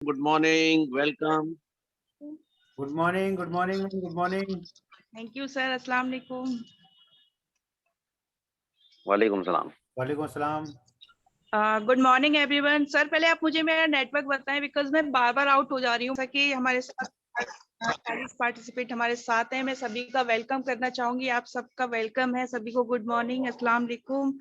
Good morning. Welcome. Good morning, good morning, good morning. Thank you, sir. Assalamu alaikum. वालेकुम सलाम. वालेकुम सलाम. Good morning everyone. Sir पहले आप मुझे मेरा नेटवर्क बताएं बिकॉज मैं बार बार आउट हो जा रही हूँ. कि हमारे साथ 40 पार्टिसिपेंट हमारे साथ हैं. मैं सभी का वेलकम करना चाहूंगी. आप सबका वेलकम है. सभी को गुड मॉर्निंग, अस्सलाम वालेकुम.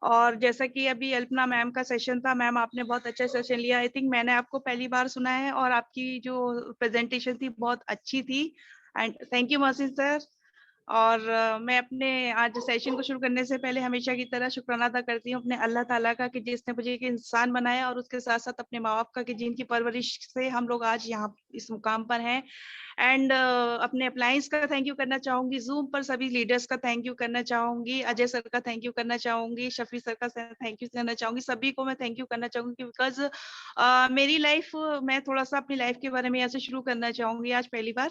और जैसा कि अभी अल्पना मैम का सेशन था, मैम आपने बहुत अच्छा सेशन लिया. आई थिंक मैंने आपको पहली बार सुना है और आपकी जो प्रेजेंटेशन थी बहुत अच्छी थी. And thank you Mohsin sir. और मैं अपने आज सेशन को शुरू करने से पहले हमेशा की तरह शुक्राना अदा करती हूँ अपने अल्लाह ताला का कि जिसने मुझे एक इंसान बनाया और उसके साथ साथ अपने माँ बाप का कि जिनकी परवरिश से हम लोग आज यहाँ इस मुकाम पर हैं. एंड अपने अप्लायंस का थैंक यू करना चाहूंगी. जूम पर सभी लीडर्स का थैंक यू करना चाहूंगी. अजय सर का थैंक यू करना चाहूंगी. शफी सर का थैंक यू करना चाहूंगी. सभी को मैं थैंक यू करना चाहूंगी बिकॉज मेरी लाइफ, मैं थोड़ा सा अपनी लाइफ के बारे में यहाँ से शुरू करना चाहूंगी आज पहली बार.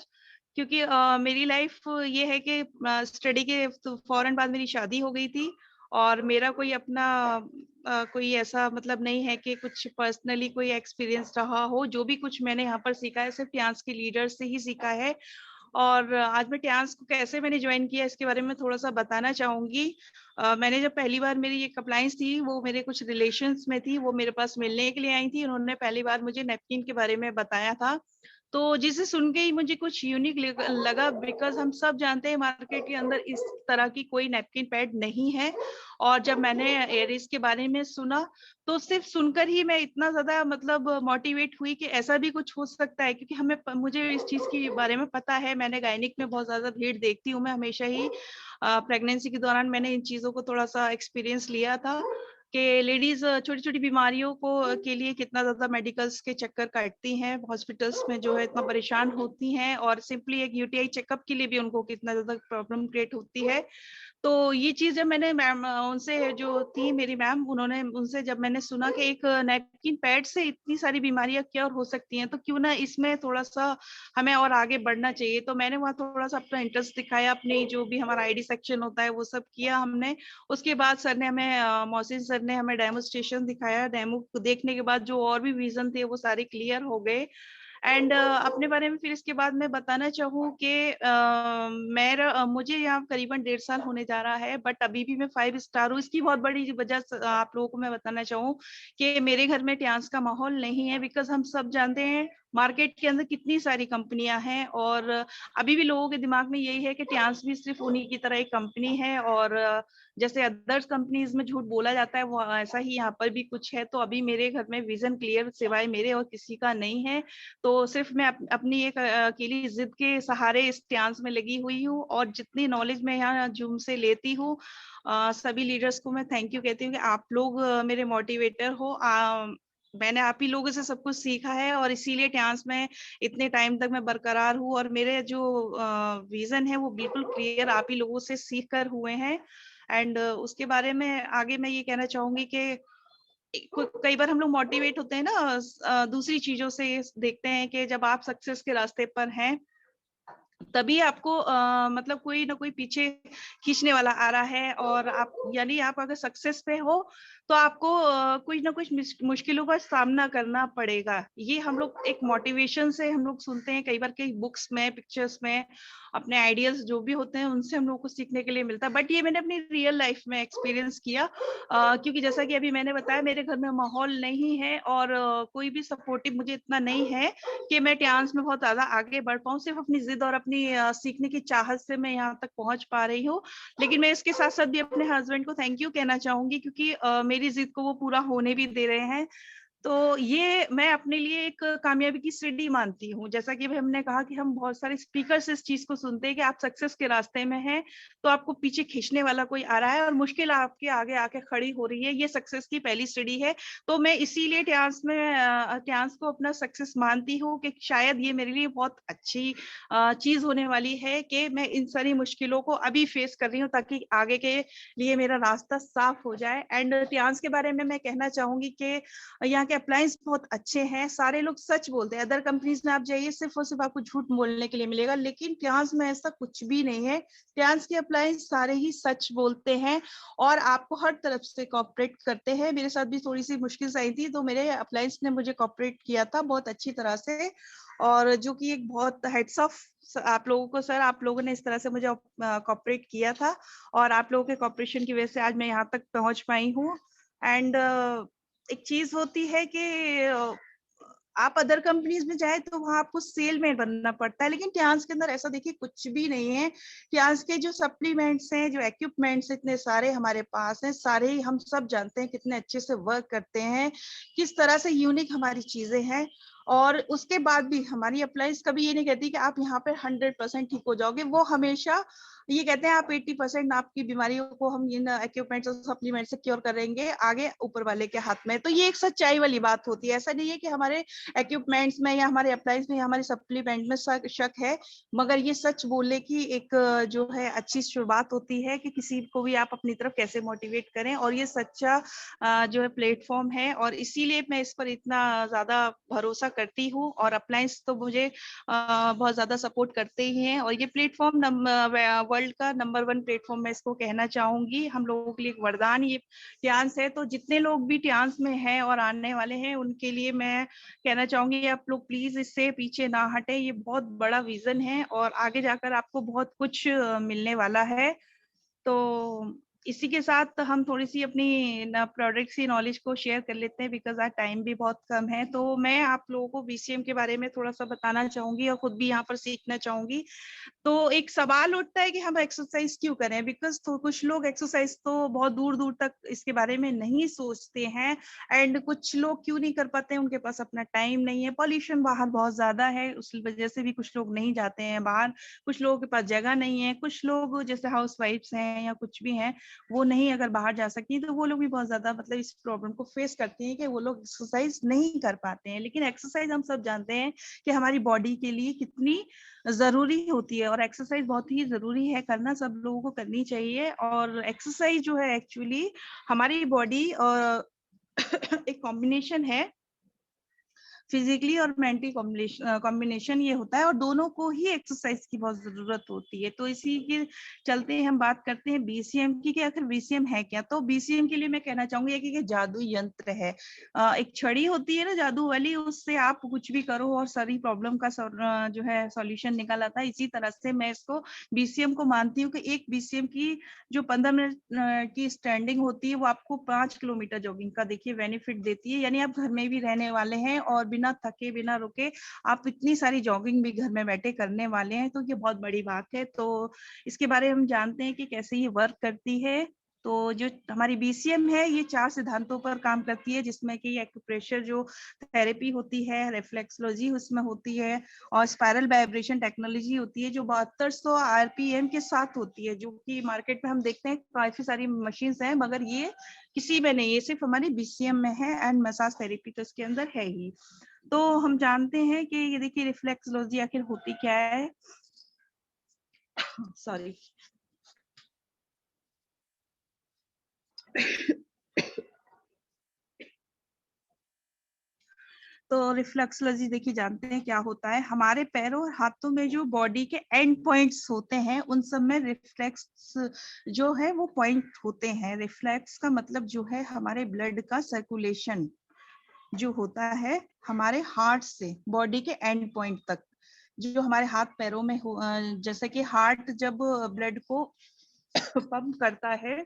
क्योंकि मेरी लाइफ ये है कि स्टडी के फौरन बाद मेरी शादी हो गई थी. और मेरा कोई अपना कोई ऐसा मतलब नहीं है कि कुछ पर्सनली कोई एक्सपीरियंस रहा हो. जो भी कुछ मैंने यहाँ पर सीखा है सिर्फ ट्यान्स के लीडर से ही सीखा है. और आज मैं ट्यान्स को कैसे मैंने ज्वाइन किया इसके बारे में थोड़ा सा बताना चाहूंगी. मैंने जब पहली बार मेरी ये कंप्लायंस थी वो मेरे कुछ रिलेशंस में थी. वो मेरे पास मिलने के लिए आई थी. उन्होंने पहली बार मुझे नैपकिन के बारे में बताया था. तो जिसे सुन के ही मुझे कुछ यूनिक लगा बिकॉज हम सब जानते हैं मार्केट के अंदर इस तरह की कोई नैपकिन पैड नहीं है. और जब मैंने एरिस के बारे में सुना तो सिर्फ सुनकर ही मैं इतना ज्यादा मतलब मोटिवेट हुई कि ऐसा भी कुछ हो सकता है. क्योंकि मुझे इस चीज के बारे में पता है. मैंने गायनिक में बहुत ज्यादा भीड़ देखती हूँ. मैं हमेशा ही प्रेगनेंसी के दौरान मैंने इन चीजों को थोड़ा सा एक्सपीरियंस लिया था कि लेडीज छोटी छोटी बीमारियों को के लिए कितना ज्यादा मेडिकल्स के चक्कर काटती हैं. हॉस्पिटल्स में जो है इतना परेशान होती हैं. और सिंपली एक यूटीआई चेकअप के लिए भी उनको कितना ज्यादा प्रॉब्लम क्रिएट होती है. तो ये चीज जब मैंने मैम उनसे जो थी मेरी मैम, उन्होंने उनसे जब मैंने सुना कि एक नैपकिन पैड से इतनी सारी बीमारियां क्योर हो सकती हैं तो क्यों ना इसमें थोड़ा सा हमें और आगे बढ़ना चाहिए. तो मैंने वहाँ थोड़ा सा अपना इंटरेस्ट दिखाया. अपनी जो भी हमारा आईडी सेक्शन होता है वो सब किया हमने. उसके बाद सर ने हमें मोहसिन सर ने हमें डेमोस्ट्रेशन दिखाया. डेमो देखने के बाद जो और भी विजन थे वो सारे क्लियर हो गए. एंड अपने बारे में फिर इसके बाद मैं बताना चाहूँ कि मुझे यहाँ करीबन 1.5 साल होने जा रहा है. बट अभी भी मैं 5 स्टार हूँ. इसकी बहुत बड़ी वजह आप लोगों को मैं बताना चाहूँ कि मेरे घर में ट्यान्स का माहौल नहीं है. बिकॉज हम सब जानते हैं मार्केट के अंदर कितनी सारी कंपनियां हैं. और अभी भी लोगों के दिमाग में यही है कि ट्यान्स भी सिर्फ उन्हीं की तरह एक कंपनी है. और जैसे अदर्स कंपनीज में झूठ बोला जाता है वो ऐसा ही यहाँ पर भी कुछ है. तो अभी मेरे घर में विजन क्लियर सिवाय मेरे और किसी का नहीं है. तो सिर्फ मैं अपनी एक अकेली जिद के सहारे इस ट्यान्स में लगी हुई हूँ. और जितनी नॉलेज मैं यहाँ जूम से लेती हूँ सभी लीडर्स को मैं थैंक यू कहती हूँ कि आप लोग मेरे मोटिवेटर हो. मैंने आप ही लोगों से सब कुछ सीखा है और इसीलिए ट्यान्स में इतने टाइम तक मैं बरकरार हूँ. और मेरे जो विजन है वो बिल्कुल क्लियर आप ही लोगों से सीख कर हुए हैं. एंड उसके बारे में आगे मैं ये कहना चाहूंगी कि कई बार हम लोग मोटिवेट होते हैं ना दूसरी चीजों से. देखते हैं कि जब आप सक्सेस के रास्ते पर हैं तभी आपको मतलब कोई ना कोई पीछे खींचने वाला आ रहा है. और आप यानी आप अगर सक्सेस पे हो तो आपको कुछ ना कुछ मुश्किलों का सामना करना पड़ेगा. ये हम लोग एक मोटिवेशन से हम लोग सुनते हैं कई बार कई बुक्स में, पिक्चर्स में, अपने आइडियाज जो भी होते हैं उनसे हम लोग को सीखने के लिए मिलता है. बट ये मैंने अपनी रियल लाइफ में एक्सपीरियंस किया. क्योंकि जैसा कि अभी मैंने बताया मेरे घर में माहौल नहीं है और कोई भी सपोर्टिव मुझे इतना नहीं है कि मैं ट्यान्स में बहुत ज्यादा आगे बढ़ पाऊँ. सिर्फ अपनी जिद और अपनी सीखने की चाहत से मैं यहाँ तक पहुंच पा रही हूँ. लेकिन मैं इसके साथ साथ भी अपने हस्बैंड को थैंक यू कहना चाहूंगी क्योंकि मेरी जिद को वो पूरा होने भी दे रहे हैं. तो ये मैं अपने लिए एक कामयाबी की सीढ़ी मानती हूँ. जैसा कि हमने कहा कि हम बहुत सारे स्पीकर से इस चीज को सुनते हैं कि आप सक्सेस के रास्ते में हैं तो आपको पीछे खींचने वाला कोई आ रहा है और मुश्किल आपके आगे आके खड़ी हो रही है. ये सक्सेस की पहली सीढ़ी है. तो मैं इसीलिए ट्यान्स को अपना सक्सेस मानती हूँ कि शायद ये मेरे लिए बहुत अच्छी चीज होने वाली है कि मैं इन सारी मुश्किलों को अभी फेस कर रही हूँ ताकि आगे के लिए मेरा रास्ता साफ हो जाए. एंड ट्यान्स के बारे में मैं कहना चाहूंगी कि यहाँ के के अप्लायंस बहुत अच्छे हैं, सारे लोग सच बोलते हैं। अदर कंपनीज में आप जाइए सिर्फ और सिर्फ आपको झूठ बोलने के लिए मिलेगा, लेकिन ट्रांस में ऐसा कुछ भी नहीं है। ट्रांस के अप्लायंस सारे ही सच बोलते हैं और आपको हर तरफ से कोऑपरेट करते हैं। मेरे साथ भी थोड़ी सी मुश्किल आई थी, तो मेरे अप्लायंस ने मुझे कोऑपरेट किया था बहुत अच्छी तरह से, और जो कि एक बहुत हेड्स ऑफ आप लोगों को सर, आप लोगों ने इस तरह से मुझे कोऑपरेट किया था और आप लोगों के कोऑपरेशन की वजह से आज मैं यहाँ तक पहुंच पाई हूँ। एंड एक चीज होती है कि आप अदर कंपनीज में जाए तो वहां आपको सेलमैन बनना पड़ता है, लेकिन ट्रांस के अंदर ऐसा देखिए कुछ भी नहीं है। ट्रांस के जो सप्लीमेंट्स हैं, जो इक्विपमेंट्स इतने सारे हमारे पास हैं, सारे ही हम सब जानते हैं कितने अच्छे से वर्क करते हैं, किस तरह से यूनिक हमारी चीजें हैं। और उसके बाद भी हमारी अप्लाइज कभी ये नहीं कहती कि आप यहाँ पे 100% ठीक हो जाओगे। वो हमेशा ये कहते हैं आप 80% आपकी बीमारियों को हम इन इक्विपमेंट्स और सप्लीमेंट से क्योर करेंगे, आगे ऊपर वाले के हाथ में। तो ये एक सच्चाई वाली बात होती है। ऐसा नहीं है कि हमारे इक्विपमेंट्स में या हमारे अप्लायंस में या हमारे सप्लीमेंट में शक है, मगर ये सच बोलने की एक जो है अच्छी शुरुआत होती है कि किसी को भी आप अपनी तरफ कैसे मोटिवेट करें। और ये सच्चा जो है प्लेटफॉर्म है, और इसीलिए मैं इस पर इतना ज्यादा भरोसा करती हूँ। और अप्लायंस तो मुझे बहुत ज्यादा सपोर्ट करते ही हैं, और ये प्लेटफॉर्म वर्ल्ड का नंबर 1 प्लेटफॉर्म मैं इसको कहना चाहूंगी। हम लोगों के लिए एक वरदान ये ट्रांस है। तो जितने लोग भी ट्रांस में हैं और आने वाले हैं, उनके लिए मैं कहना चाहूंगी आप लोग प्लीज इससे पीछे ना हटे। ये बहुत बड़ा विजन है और आगे जाकर आपको बहुत कुछ मिलने वाला है। तो इसी के साथ हम थोड़ी सी अपनी प्रोडक्ट की नॉलेज को शेयर कर लेते हैं, बिकॉज आज टाइम भी बहुत कम है। तो मैं आप लोगों को बीसीएम के बारे में थोड़ा सा बताना चाहूंगी और खुद भी यहाँ पर सीखना चाहूंगी। तो एक सवाल उठता है कि हम एक्सरसाइज क्यों करें, बिकॉज तो कुछ लोग एक्सरसाइज तो बहुत दूर दूर तक इसके बारे में नहीं सोचते हैं, एंड कुछ लोग क्यों नहीं कर पाते हैं, उनके पास अपना टाइम नहीं है, पॉल्यूशन बाहर बहुत ज्यादा है, उस वजह से भी कुछ लोग नहीं जाते हैं बाहर, कुछ लोगों के पास जगह नहीं है, कुछ लोग जैसे हाउस वाइफ्स हैं या कुछ भी हैं, वो नहीं अगर बाहर जा सकती तो वो लोग भी बहुत ज्यादा मतलब इस प्रॉब्लम को फेस करते हैं कि वो लोग एक्सरसाइज नहीं कर पाते हैं। लेकिन एक्सरसाइज हम सब जानते हैं कि हमारी बॉडी के लिए कितनी जरूरी होती है, और एक्सरसाइज बहुत ही जरूरी है, करना सब लोगों को करनी चाहिए। और एक्सरसाइज जो है एक्चुअली हमारी बॉडी और एक कॉम्बिनेशन है, फिजिकली और मेंटली कॉम्बिनेशन ये होता है, और दोनों को ही एक्सरसाइज की बहुत जरूरत होती है। तो इसी के चलते हम बात करते हैं बीसीएम की कि आखिर बीसीएम है क्या। तो बीसीएम के लिए मैं कहना चाहूंगी कि जादू यंत्र है। एक छड़ी होती है ना जादू वाली, उससे आप कुछ भी करो और सारी प्रॉब्लम का जो है सॉल्यूशन निकल आता है। इसी तरह से मैं इसको बीसीएम को मानती हूँ कि एक बीसीएम की जो 15 मिनट की स्टैंडिंग होती है, वो आपको 5 किलोमीटर जॉगिंग का देखिए बेनिफिट देती है। यानी आप घर में भी रहने वाले हैं और बिना थके बिना रुके आप इतनी सारी जॉगिंग भी घर में बैठे करने वाले हैं, तो ये बहुत बड़ी बात है। तो इसके बारे में हम जानते हैं कि कैसे ये वर्क करती है। तो जो हमारी बीसीएम है ये 4 सिद्धांतों पर काम करती है, जिसमें कि एक्यूप्रेशर जो थेरेपी होती है, रिफ्लेक्सोलॉजी उसमें होती है, और स्पाइरल वाइब्रेशन टेक्नोलॉजी होती है जो 7200 आरपीएम के साथ होती है, जो कि मार्केट में हम देखते हैं काफी सारी मशीन्स हैं, मगर ये किसी में नहीं, ये सिर्फ हमारी बीसीएम में है। एंड मसाज थेरेपी तो इसके अंदर है ही। तो हम जानते हैं कि ये देखिए रिफ्लेक्सोलॉजी आखिर होती क्या है। सॉरी तो रिफ्लेक्सोलॉजी देखिए जानते हैं क्या होता है। हमारे पैरों और हाथों में जो बॉडी के एंड पॉइंट्स होते हैं, उन सब में रिफ्लेक्स जो है वो पॉइंट होते हैं। रिफ्लेक्स का मतलब जो है हमारे ब्लड का सर्कुलेशन जो होता है हमारे हार्ट से बॉडी के एंड पॉइंट तक, जो हमारे हाथ पैरों में हो, जैसे कि हार्ट जब ब्लड को पंप करता है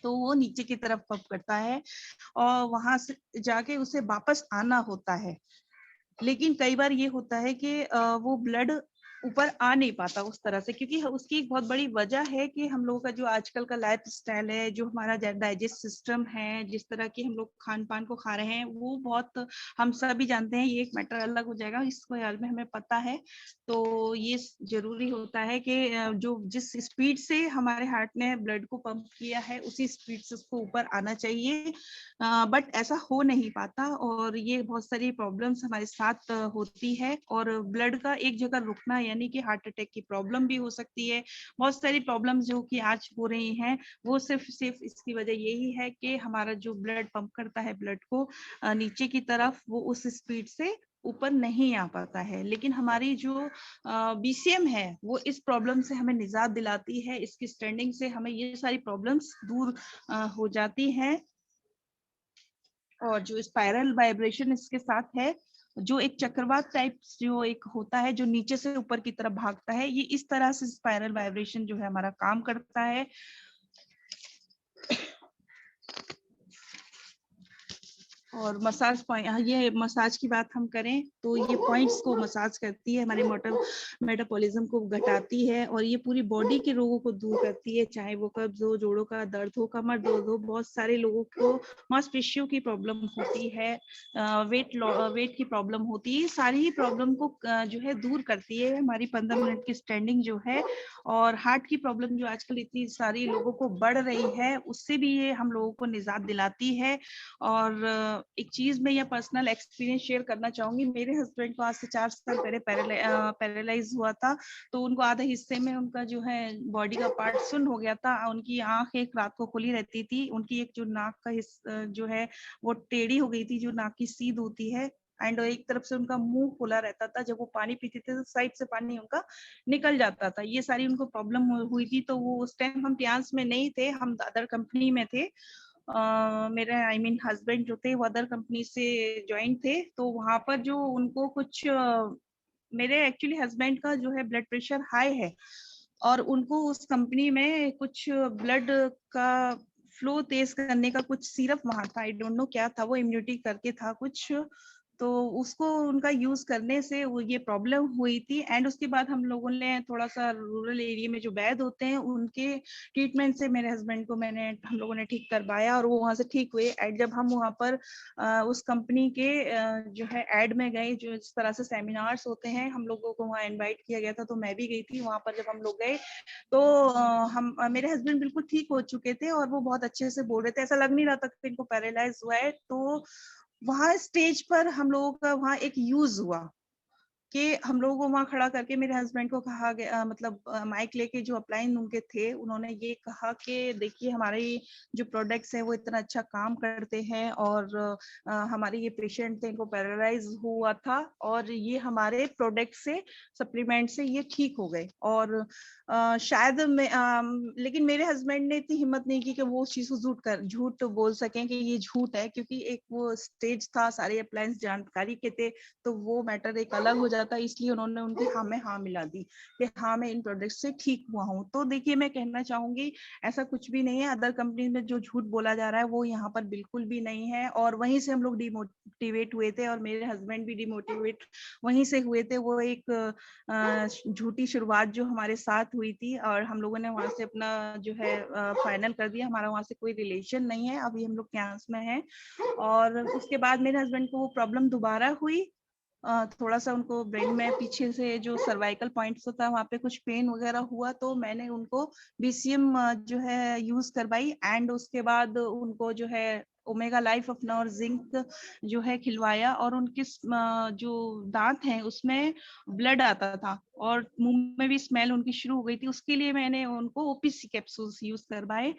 तो वो नीचे की तरफ पंप करता है और वहां से जाके उसे वापस आना होता है। लेकिन कई बार ये होता है कि वो ब्लड ऊपर आ नहीं पाता उस तरह से, क्योंकि उसकी एक बहुत बड़ी वजह है कि हम लोगों का जो आजकल का लाइफ स्टाइल है, जो हमारा डाइजेस्ट सिस्टम है, जिस तरह की हम लोग खान पान को खा रहे हैं, वो बहुत हम सभी जानते हैं। ये एक मैटर अलग हो जाएगा, इसको यार में हमें पता है। तो ये जरूरी होता है कि जो जिस स्पीड से हमारे हार्ट ने ब्लड को पंप किया है उसी स्पीड से उसको ऊपर आना चाहिए, बट ऐसा हो नहीं पाता, और ये बहुत सारी प्रॉब्लम्स हमारे साथ होती है। और ब्लड का एक जगह रुकना यानी कि हार्ट अटैक की प्रॉब्लम भी हो सकती है। बहुत सारी प्रॉब्लम जो कि आज हो रही हैं वो सिर्फ इसकी वजह यही है कि हमारा जो ब्लड पंप करता है ब्लड को नीचे की तरफ, वो उस स्पीड से ऊपर नहीं आ पाता है। लेकिन हमारी जो बीसीएम है वो इस प्रॉब्लम से हमें निजात दिलाती है। इसकी स्टैंडिंग से हमें ये सारी प्रॉब्लम्स दूर हो जाती हैं। और जो स्पाइरल वाइब्रेशन इसके साथ है, जो एक चक्रवात टाइप जो एक होता है जो नीचे से ऊपर की तरफ भागता है, ये इस तरह से स्पाइरल वाइब्रेशन जो है हमारा काम करता है। और मसाज पॉइंट, ये मसाज की बात हम करें तो ये पॉइंट्स को मसाज करती है, हमारे मेटाबॉलिज्म को घटाती है और ये पूरी बॉडी के रोगों को दूर करती है, चाहे वो कब्ज हो, जोड़ों का दर्द हो, कमर दर्द हो। बहुत सारे लोगों को मांसपेशियों की प्रॉब्लम होती है, वेट की प्रॉब्लम होती है। सारी ही प्रॉब्लम को जो है दूर करती है हमारी 15 मिनट की स्टैंडिंग जो है। और हार्ट की प्रॉब्लम जो आजकल इतनी सारी लोगों को बढ़ रही है, उससे भी ये हम लोगों को निजात दिलाती है। और एक चीज मैं ये पर्सनल एक्सपीरियंस शेयर करना चाहूंगी। मेरे हस्बैंड को आज से 4 साल पहले पैरालाइज हुआ था, तो उनको आधे हिस्से में उनका जो है बॉडी का पार्ट सुन्न हो गया था। उनकी आंख एक रात को खुली रहती थी, उनकी एक जो नाक का हिस्सा जो है वो टेढ़ी हो गई थी, जो नाक की सीध होती है, एंड एक तरफ से उनका मुंह खुला रहता था। जब वो पानी पीते थे तो साइड से पानी उनका निकल जाता था। ये सारी उनको प्रॉब्लम हुई थी। तो वो उस टाइम हम ट्रांस में नहीं थे, हम अदर कंपनी में थे। मेरे हस्बैंड जो थे वो अदर कंपनी से ज्वाइन थे। तो वहां पर जो उनको कुछ मेरे एक्चुअली हस्बैंड का जो है ब्लड प्रेशर हाई है और उनको उस कंपनी में कुछ ब्लड का फ्लो तेज करने का कुछ सिरप वहां था, आई डोंट नो क्या था वो, इम्यूनिटी करके था कुछ। तो उसको उनका यूज करने से वो ये प्रॉब्लम हुई थी। एंड उसके बाद हम लोगों ने थोड़ा सा रूरल एरिया में जो वैद्य होते हैं उनके ट्रीटमेंट से मेरे हस्बैंड को हम लोगों ने ठीक करवाया और वो वहां से ठीक हुए। एंड जब हम वहां पर उस कंपनी के जो है एड में गए, जो इस तरह से सेमिनार्स होते हैं, हम लोगों को वहाँ इनवाइट किया गया था, तो मैं भी गई थी वहां पर। जब हम लोग गए तो मेरे हस्बैंड बिल्कुल ठीक हो चुके थे और वो बहुत अच्छे से बोल रहे थे, ऐसा लग नहीं रहा था कि इनको पैरालाइज हुआ है। तो वहां स्टेज पर हम लोगों का वहां एक यूज हुआ कि हम लोगों को वहां खड़ा करके मेरे हस्बैंड को कहा गया, मतलब माइक लेके जो अपलाइन उनके थे, उन्होंने ये कहा कि देखिए हमारे जो प्रोडक्ट्स हैं वो इतना अच्छा काम करते हैं और हमारे ये पेशेंट थे, इनको पैरालाइज हुआ था और ये हमारे प्रोडक्ट से, सप्लीमेंट से ये ठीक हो गए। और शायद लेकिन मेरे हस्बैंड ने इतनी हिम्मत नहीं की कि वो उस चीज को झूठ बोल सकें कि ये झूठ है, क्योंकि एक वो स्टेज था, सारे अप्लायंस जानकारी के थे, तो वो मैटर एक अलग हो जाता। इसलिए उन्होंने उनके हाँ में हाँ मिला दी कि हाँ मैं इन प्रोडक्ट से ठीक हुआ हूँ। तो देखिए मैं कहना चाहूंगी ऐसा कुछ भी नहीं है, अदर कंपनी में जो झूठ बोला जा रहा है वो यहाँ पर बिल्कुल भी नहीं है। और वहीं से हम लोग डिमोटिवेट हुए थे और मेरे हस्बैंड भी डिमोटिवेट वहीं से हुए थे। वो एक झूठी शुरुआत जो हमारे साथ हुई थी और हम लोगों ने वहां से अपना जो है फाइनल कर दिया। हमारा वहां से कोई रिलेशन नहीं है, अभी हम लोग कैंस में हैं। और उसके बाद मेरे हस्बैंड को वो प्रॉब्लम दोबारा हुई, थोड़ा सा उनको ब्रेन में पीछे से जो सर्वाइकल पॉइंट्स होता है वहाँ पे कुछ पेन वगैरह हुआ, तो मैंने उनको बीसीएम जो है यूज करवाई। एंड उसके बाद उनको जो है ओमेगा लाइफ अपना और जिंक जो है खिलवाया और उनके जो दांत हैं उसमें ब्लड आता था और मुंह में भी स्मेल उनकी शुरू हो गई थी। उसके लिए मैंने उनको ओपीसी कैप्सूल्स यूज करवाए।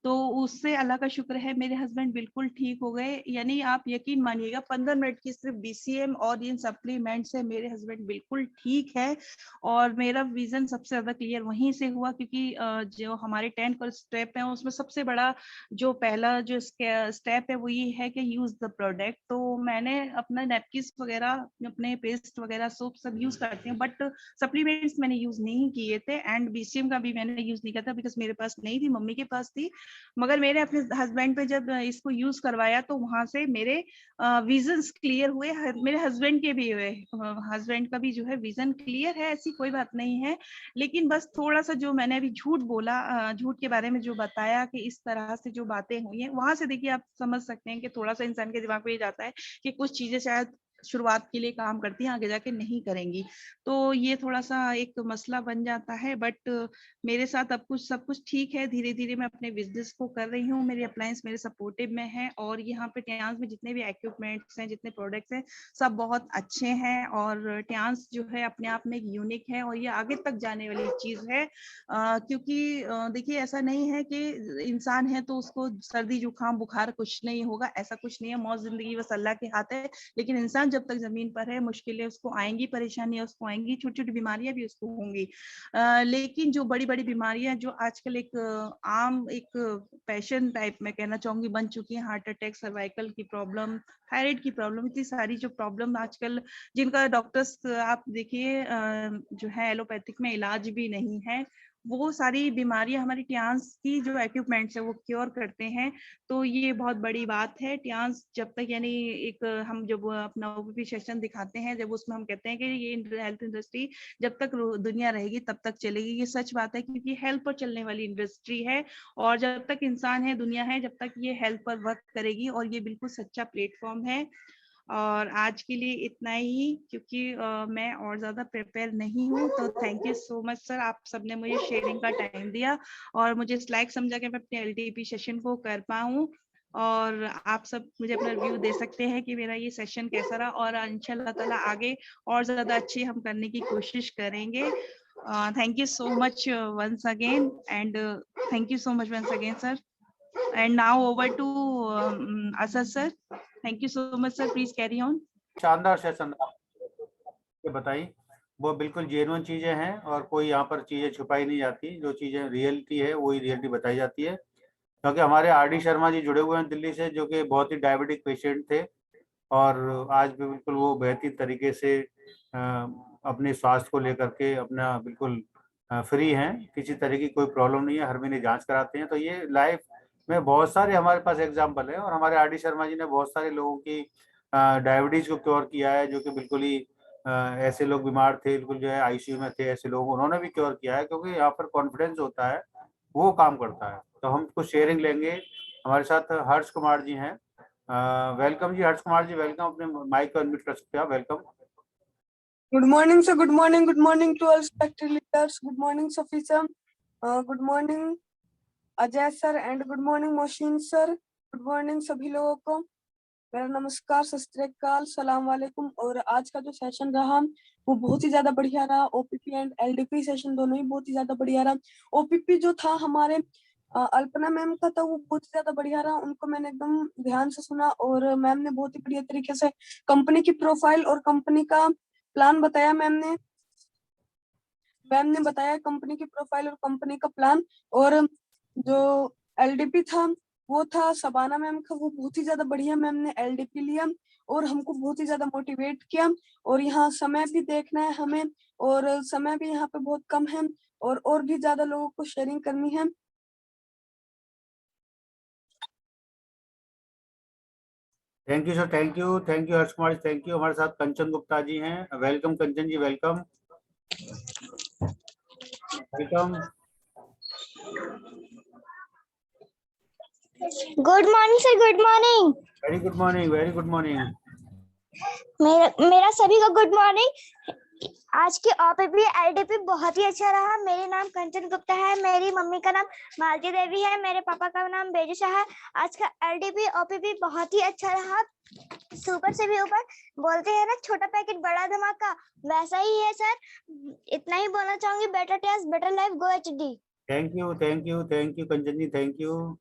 तो उससे अल्लाह का शुक्र है मेरे हस्बैंड बिल्कुल ठीक हो गए। यानी आप यकीन मानिएगा 15 मिनट की सिर्फ बीसीएम और इन सप्लीमेंट से मेरे हस्बैंड बिल्कुल ठीक है। और मेरा विजन सबसे ज्यादा क्लियर वहीं से हुआ, क्योंकि जो हमारे 10 का स्टेप है उसमें सबसे बड़ा जो पहला जो स्टेप है वो ये है कि यूज द प्रोडक्ट। तो मैंने अपना नैपकिस वगैरह, अपने पेस्ट वगैरह सोप सब यूज करती हूँ, बट सप्लीमेंट्स मैंने यूज नहीं किए थे एंड बीसीएम का भी मैंने यूज नहीं किया था, बिकॉज मेरे पास नहीं थी, मम्मी के पास थी। मगर मैंने अपने हस्बैंड पे जब इसको यूज करवाया तो वहां से मेरे विजन्स क्लियर हुए, मेरे हस्बैंड के भी हुए। हस्बैंड का भी जो है विजन क्लियर है, ऐसी कोई बात नहीं है। लेकिन बस थोड़ा सा जो मैंने अभी झूठ बोला, झूठ के बारे में जो बताया कि इस तरह से जो बातें हुई हैं, वहां से देखिए आप समझ सकते हैं कि थोड़ा सा इंसान के दिमाग में ये जाता है कि कुछ चीजें शायद शुरुआत के लिए काम करती हैं, आगे जाके नहीं करेंगी। तो ये थोड़ा सा एक मसला बन जाता है, बट मेरे साथ अब कुछ सब कुछ ठीक है। धीरे धीरे मैं अपने बिजनेस को कर रही हूँ, मेरे अप्लायंस मेरे सपोर्टिव में है, और यहाँ पे ट्यांस में जितने भी इक्विपमेंट्स हैं, जितने प्रोडक्ट्स हैं, सब बहुत अच्छे हैं। और ट्यांस जो है अपने आप में एक यूनिक है, और ये आगे तक जाने वाली चीज है। क्योंकि देखिए, ऐसा नहीं है कि इंसान है तो उसको सर्दी जुकाम बुखार कुछ नहीं होगा, ऐसा कुछ नहीं है। मौत जिंदगी बस अल्लाह के हाथ है। लेकिन इंसान जब तक जमीन पर है, मुश्किलें उसको आएंगी, परेशानियां उसको आएंगी, छोटी छोटी बीमारियां भी उसको होंगी। लेकिन जो बड़ी बड़ी बीमारियां जो आजकल एक आम एक पैशन टाइप में कहना चाहूंगी बन चुकी है, हार्ट अटैक, सर्वाइकल की प्रॉब्लम, थायराइड की प्रॉब्लम, इतनी सारी जो प्रॉब्लम आजकल जिनका डॉक्टर्स आप देखिए जो है एलोपैथिक में इलाज भी नहीं है, वो सारी बीमारियां हमारी ट्यांस की जो इक्विपमेंट्स है वो क्योर करते हैं। तो ये बहुत बड़ी बात है। ट्यांस जब तक यानी एक हम जब अपना ओपीपी सेशन दिखाते हैं, जब उसमें हम कहते हैं कि ये हेल्थ इंडस्ट्री जब तक दुनिया रहेगी तब तक चलेगी, ये सच बात है, क्योंकि हेल्थ पर चलने वाली इंडस्ट्री है। और जब तक इंसान है, दुनिया है, जब तक ये हेल्थ पर वर्क करेगी, और ये बिल्कुल सच्चा प्लेटफॉर्म है। और आज के लिए इतना ही, क्योंकि मैं और ज्यादा प्रिपेयर नहीं हूँ। तो thank you so much sir, आप सबने मुझे शेयरिंग का टाइम दिया और मुझे इस लायक समझा कि मैं अपने एलटीपी सेशन को कर पाऊँ। और आप सब मुझे अपना रिव्यू दे सकते हैं कि मेरा ये सेशन कैसा रहा, और इंशाल्लाह ताला आगे और ज्यादा अच्छे हम करने की कोशिश करेंगे। Thank you so much once again, and thank you so much once again sir. And now over to Asad sir. Thank you so much sir. Please carry on. शानदार सेशन आपने बताई, वो बिल्कुल जेन्युइन चीजें हैं और कोई यहाँ पर चीजें छुपाई नहीं जाती। जो चीजें रियलिटी है वही रियलिटी बताई जाती है। क्योंकि हमारे आर.डी. शर्मा जी जुड़े हुए हैं दिल्ली से, जो कि बहुत ही डायबिटिक पेशेंट थे और आज भी बिल्कुल वो बेहतरीन तरीके से अपने स्वास्थ्य को लेकर के अपना बिल्कुल फ्री हैं, किसी तरह की कोई प्रॉब्लम नहीं है, हर महीने जांच कराते हैं। तो ये लाइफ में बहुत सारे हमारे पास एग्जाम्पल है, और हमारे आर.डी. शर्मा जी ने बहुत सारे लोगों की डायबिटीज को क्योर किया है, जो कि बिल्कुल ही ऐसे लोग बीमार थे, बिल्कुल जो है आईसीयू में थे, ऐसे लोग उन्होंने भी क्योर किया है। क्योंकि यहाँ पर कॉन्फिडेंस होता है वो काम करता है। तो हम कुछ शेयरिंग लेंगे। हमारे साथ हर्ष कुमार जी हैं। वेलकम जी, हर्ष कुमार जी वेलकम। अपने माइक को अनम्यूट कर सकते हैं आप। Welcome. Good morning, sir. Good morning. Good morning to all respected leaders. Good morning, Sophie sir. Good morning, Ajay sir, and good morning machine sir. Good morning सभी लोगों को। मेरा नमस्कार, सत श्री अकाल, सलाम वालेकुम। और आज का जो सेशन रहा वो बहुत ही ज्यादा बढ़िया रहा। ओपीपी एंड एलडीपी सेशन दोनों ही बहुत ही ज्यादा बढ़िया रहा। ओपीपी जो था हमारे अल्पना मैम का था वो बहुत ही ज्यादा बढ़िया रहा। उनको मैंने एकदम ध्यान से सुना और मैम ने बहुत ही बढ़िया तरीके से कंपनी की प्रोफाइल और कंपनी का प्लान बताया। मैम ने बताया कंपनी की प्रोफाइल और कंपनी का प्लान। और जो एलडीपी था वो था शबाना मैम का, वो बहुत ही ज्यादा बढ़िया मैम ने एलडीपी लिया और हमको बहुत ही ज्यादा मोटिवेट किया। और यहाँ समय भी देखना है हमें, और समय भी यहाँ पे बहुत कम है, और भी ज्यादा लोगों को शेयरिंग करनी है। Thank you sir, thank you Harsh Kumar ji, thank you. हमारे साथ कंचन गुप्ता जी हैं। Welcome Kanchan ji, welcome welcome. Good morning sir, good morning. Very good morning, very good morning. मेरा सभी का गुड मॉर्निंग। आज की ओपीपी एलडीपी बहुत ही अच्छा रहा। मेरा नाम कंचन गुप्ता है, मेरी मम्मी का नाम मालती देवी है, मेरे पापा का नाम बेजू शाह है। आज का एलडीपी ओपीपी बहुत ही अच्छा रहा। सुपर से भी ऊपर बोलते हैं ना, छोटा पैकेट बड़ा धमाका, वैसा ही है सर। इतना ही बोलना चाहूंगी। Better taste better life, go HD. Thank you Kanchan ji, thank you.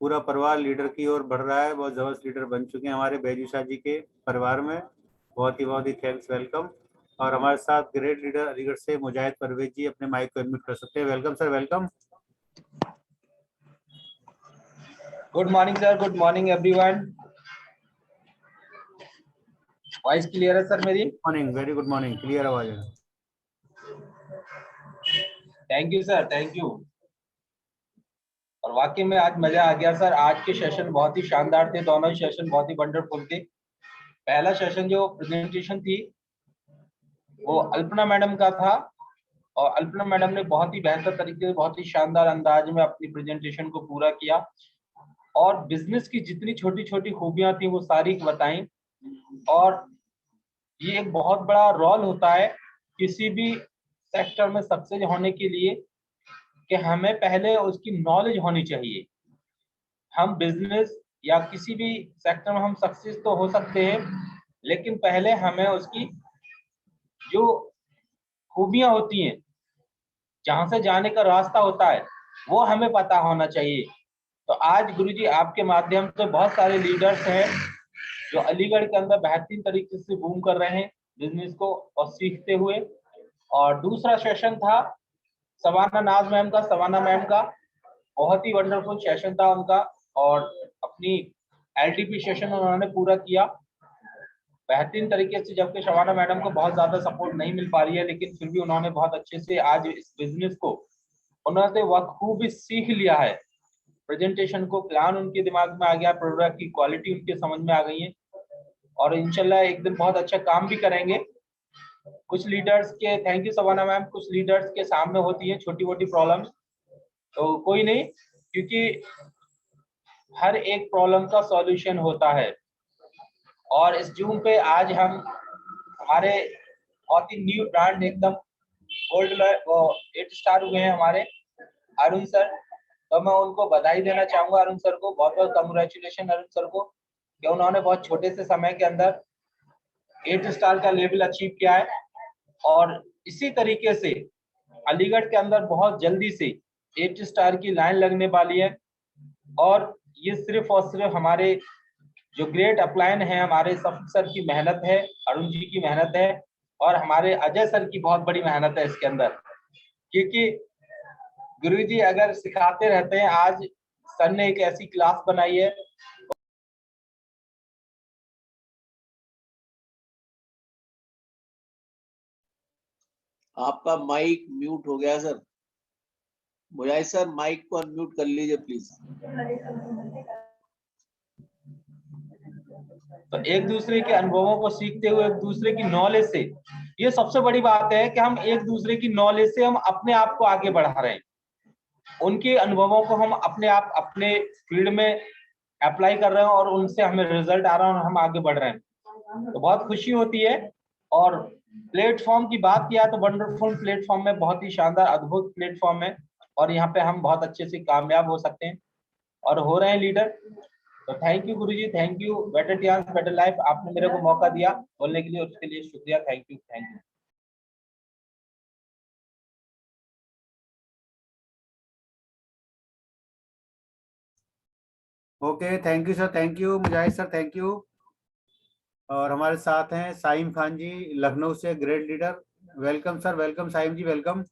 पूरा परिवार लीडर की ओर बढ़ रहा है, बहुत जबरदस्त लीडर बन चुके हैं हमारे बेजू शाह जी के परिवार में। बहुत ही थैंक्स, वेलकम। और हमारे साथ ग्रेट लीडर अलीगढ़ से मुजाहिद परवेज जी, अपने माइक को अनम्यूट कर सकते हैं। Welcome sir, welcome. Good morning sir, good morning everyone. Voice clear है सर मेरी? Morning, very good morning, clear आवाज है। Thank you sir, thank you. और वाकई में आज मजा आ गया सर। आज के सेशन बहुत ही शानदार थे, दोनों ही सेशन बहुत ही वंडरफुल थे। पहला सेशन जो प्रेजेंटेशन थी वो अल्पना मैडम का था, और अल्पना मैडम ने बहुत ही बेहतर तरीके से, बहुत ही शानदार अंदाज में अपनी प्रेजेंटेशन को पूरा किया, और बिजनेस की जितनी छोटी छोटी खूबियां थी वो सारी बताई। और ये एक बहुत बड़ा रोल होता है किसी भी सेक्टर में सक्सेस होने के लिए कि हमें पहले उसकी नॉलेज होनी चाहिए। हम बिजनेस या किसी भी सेक्टर में हम सक्सेस तो हो सकते हैं, लेकिन पहले हमें उसकी जो खूबियां होती हैं, जहां से जाने का रास्ता होता है, वो हमें पता होना चाहिए। तो आज गुरुजी आपके माध्यम से बहुत सारे लीडर्स हैं जो अलीगढ़ के अंदर बेहतरीन तरीके से बूम कर रहे हैं बिजनेस को और सीखते हुए। और दूसरा सेशन था सवाना नाज मैम का, सवाना मैम का बहुत ही वंडरफुल सेशन था उनका, और अपनी एलटीपी सेशन उन्होंने पूरा किया बेहतरीन तरीके से। जबकि शबाना मैडम को बहुत ज्यादा सपोर्ट नहीं मिल पा रही है, लेकिन फिर भी उन्होंने बहुत अच्छे से आज इस बिजनेस को उन्होंने बखूबी सीख लिया है। प्रेजेंटेशन को प्लान उनके दिमाग में आ गया, प्रोडक्ट की क्वालिटी उनके समझ में आ गई है, और इंशाल्लाह एक दिन बहुत अच्छा काम भी करेंगे। कुछ लीडर्स के, थैंक यू शबाना मैम, कुछ लीडर्स के सामने होती है छोटी मोटी प्रॉब्लम्स, तो कोई नहीं, क्योंकि हर एक प्रॉब्लम का सॉल्यूशन होता है। और इस जूम पे आज हम हमारे बहुत ही न्यू ब्रांड एकदम गोल्ड 8 स्टार हुए हैं हमारे अरुण सर, तो मैं उनको बधाई देना चाहूंगा अरुण सर को, बहुत बहुत कंग्रेचुलेशन अरुण सर को कि उन्होंने बहुत छोटे से समय के अंदर 8 स्टार का लेवल अचीव किया है। और इसी तरीके से अलीगढ़ के अंदर बहुत जल्दी से 8 स्टार की लाइन लगने वाली है, और ये सिर्फ और सिर्फ हमारे जो ग्रेट अपलाइन है, हमारे सफी सर की मेहनत है, अरुण जी की मेहनत है, और हमारे अजय सर की बहुत बड़ी मेहनत है इसके अंदर। क्योंकि गुरुजी अगर सिखाते रहते हैं, आज सर ने एक ऐसी क्लास बनाई है। आपका माइक म्यूट हो गया सर। मुजाहिद सर माइक को अनम्यूट कर लीजिए प्लीज। तो एक दूसरे के अनुभवों को सीखते हुए, एक दूसरे की नॉलेज से, ये सबसे बड़ी बात है कि हम एक दूसरे की नॉलेज से हम अपने आप को आगे बढ़ा रहे हैं। उनके अनुभवों को हम अपने आप अपने फील्ड में अप्लाई कर रहे हैं, और उनसे हमें रिजल्ट आ रहा है और हम आगे बढ़ रहे हैं, तो बहुत खुशी होती है। और प्लेटफॉर्म की बात किया तो वंडरफुल प्लेटफॉर्म में, बहुत ही शानदार अद्भुत प्लेटफॉर्म है, और यहाँ पे हम बहुत अच्छे से कामयाब हो सकते हैं और हो रहे हैं लीडर। तो thank you Guruji, thank you, better chance better life, आपने मेरे को मौका दिया बोलने के लिए, उसके लिए शुक्रिया, thank you, thank you. Okay, thank you sir, thank you Mujahid sir, thank you. और हमारे साथ हैं साइम खान जी, लखनऊ से, great leader. Welcome sir, welcome Saim ji, welcome.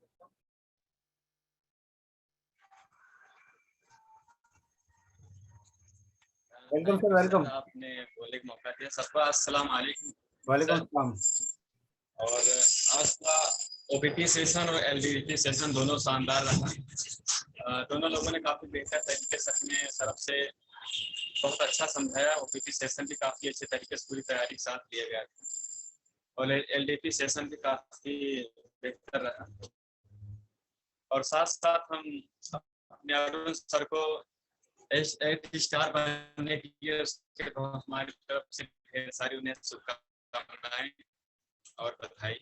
Welcome sir, welcome. आपने बोलने का मौका दिया। सबको अस्सलाम वालेकुम। वालेकुम सलाम। और आज का ओपीटी सेशन और एलडीटी सेशन दोनों शानदार रहा। दोनों लोगों ने काफी बेहतर तरीके से अपने तरफ से बहुत अच्छा समझाया। ओपीटी सेशन भी काफी अच्छे तरीके से पूरी तैयारी के साथ लिया गया था, और एलडीपी सेशन भी काफी बेहतर रहा। और साथ साथ हम अपने अरुण सर को 8 स्टार बनने के लिए उसके हमारी तरफ से ढेर सारी उन्हें शुभकामनाएं और बधाई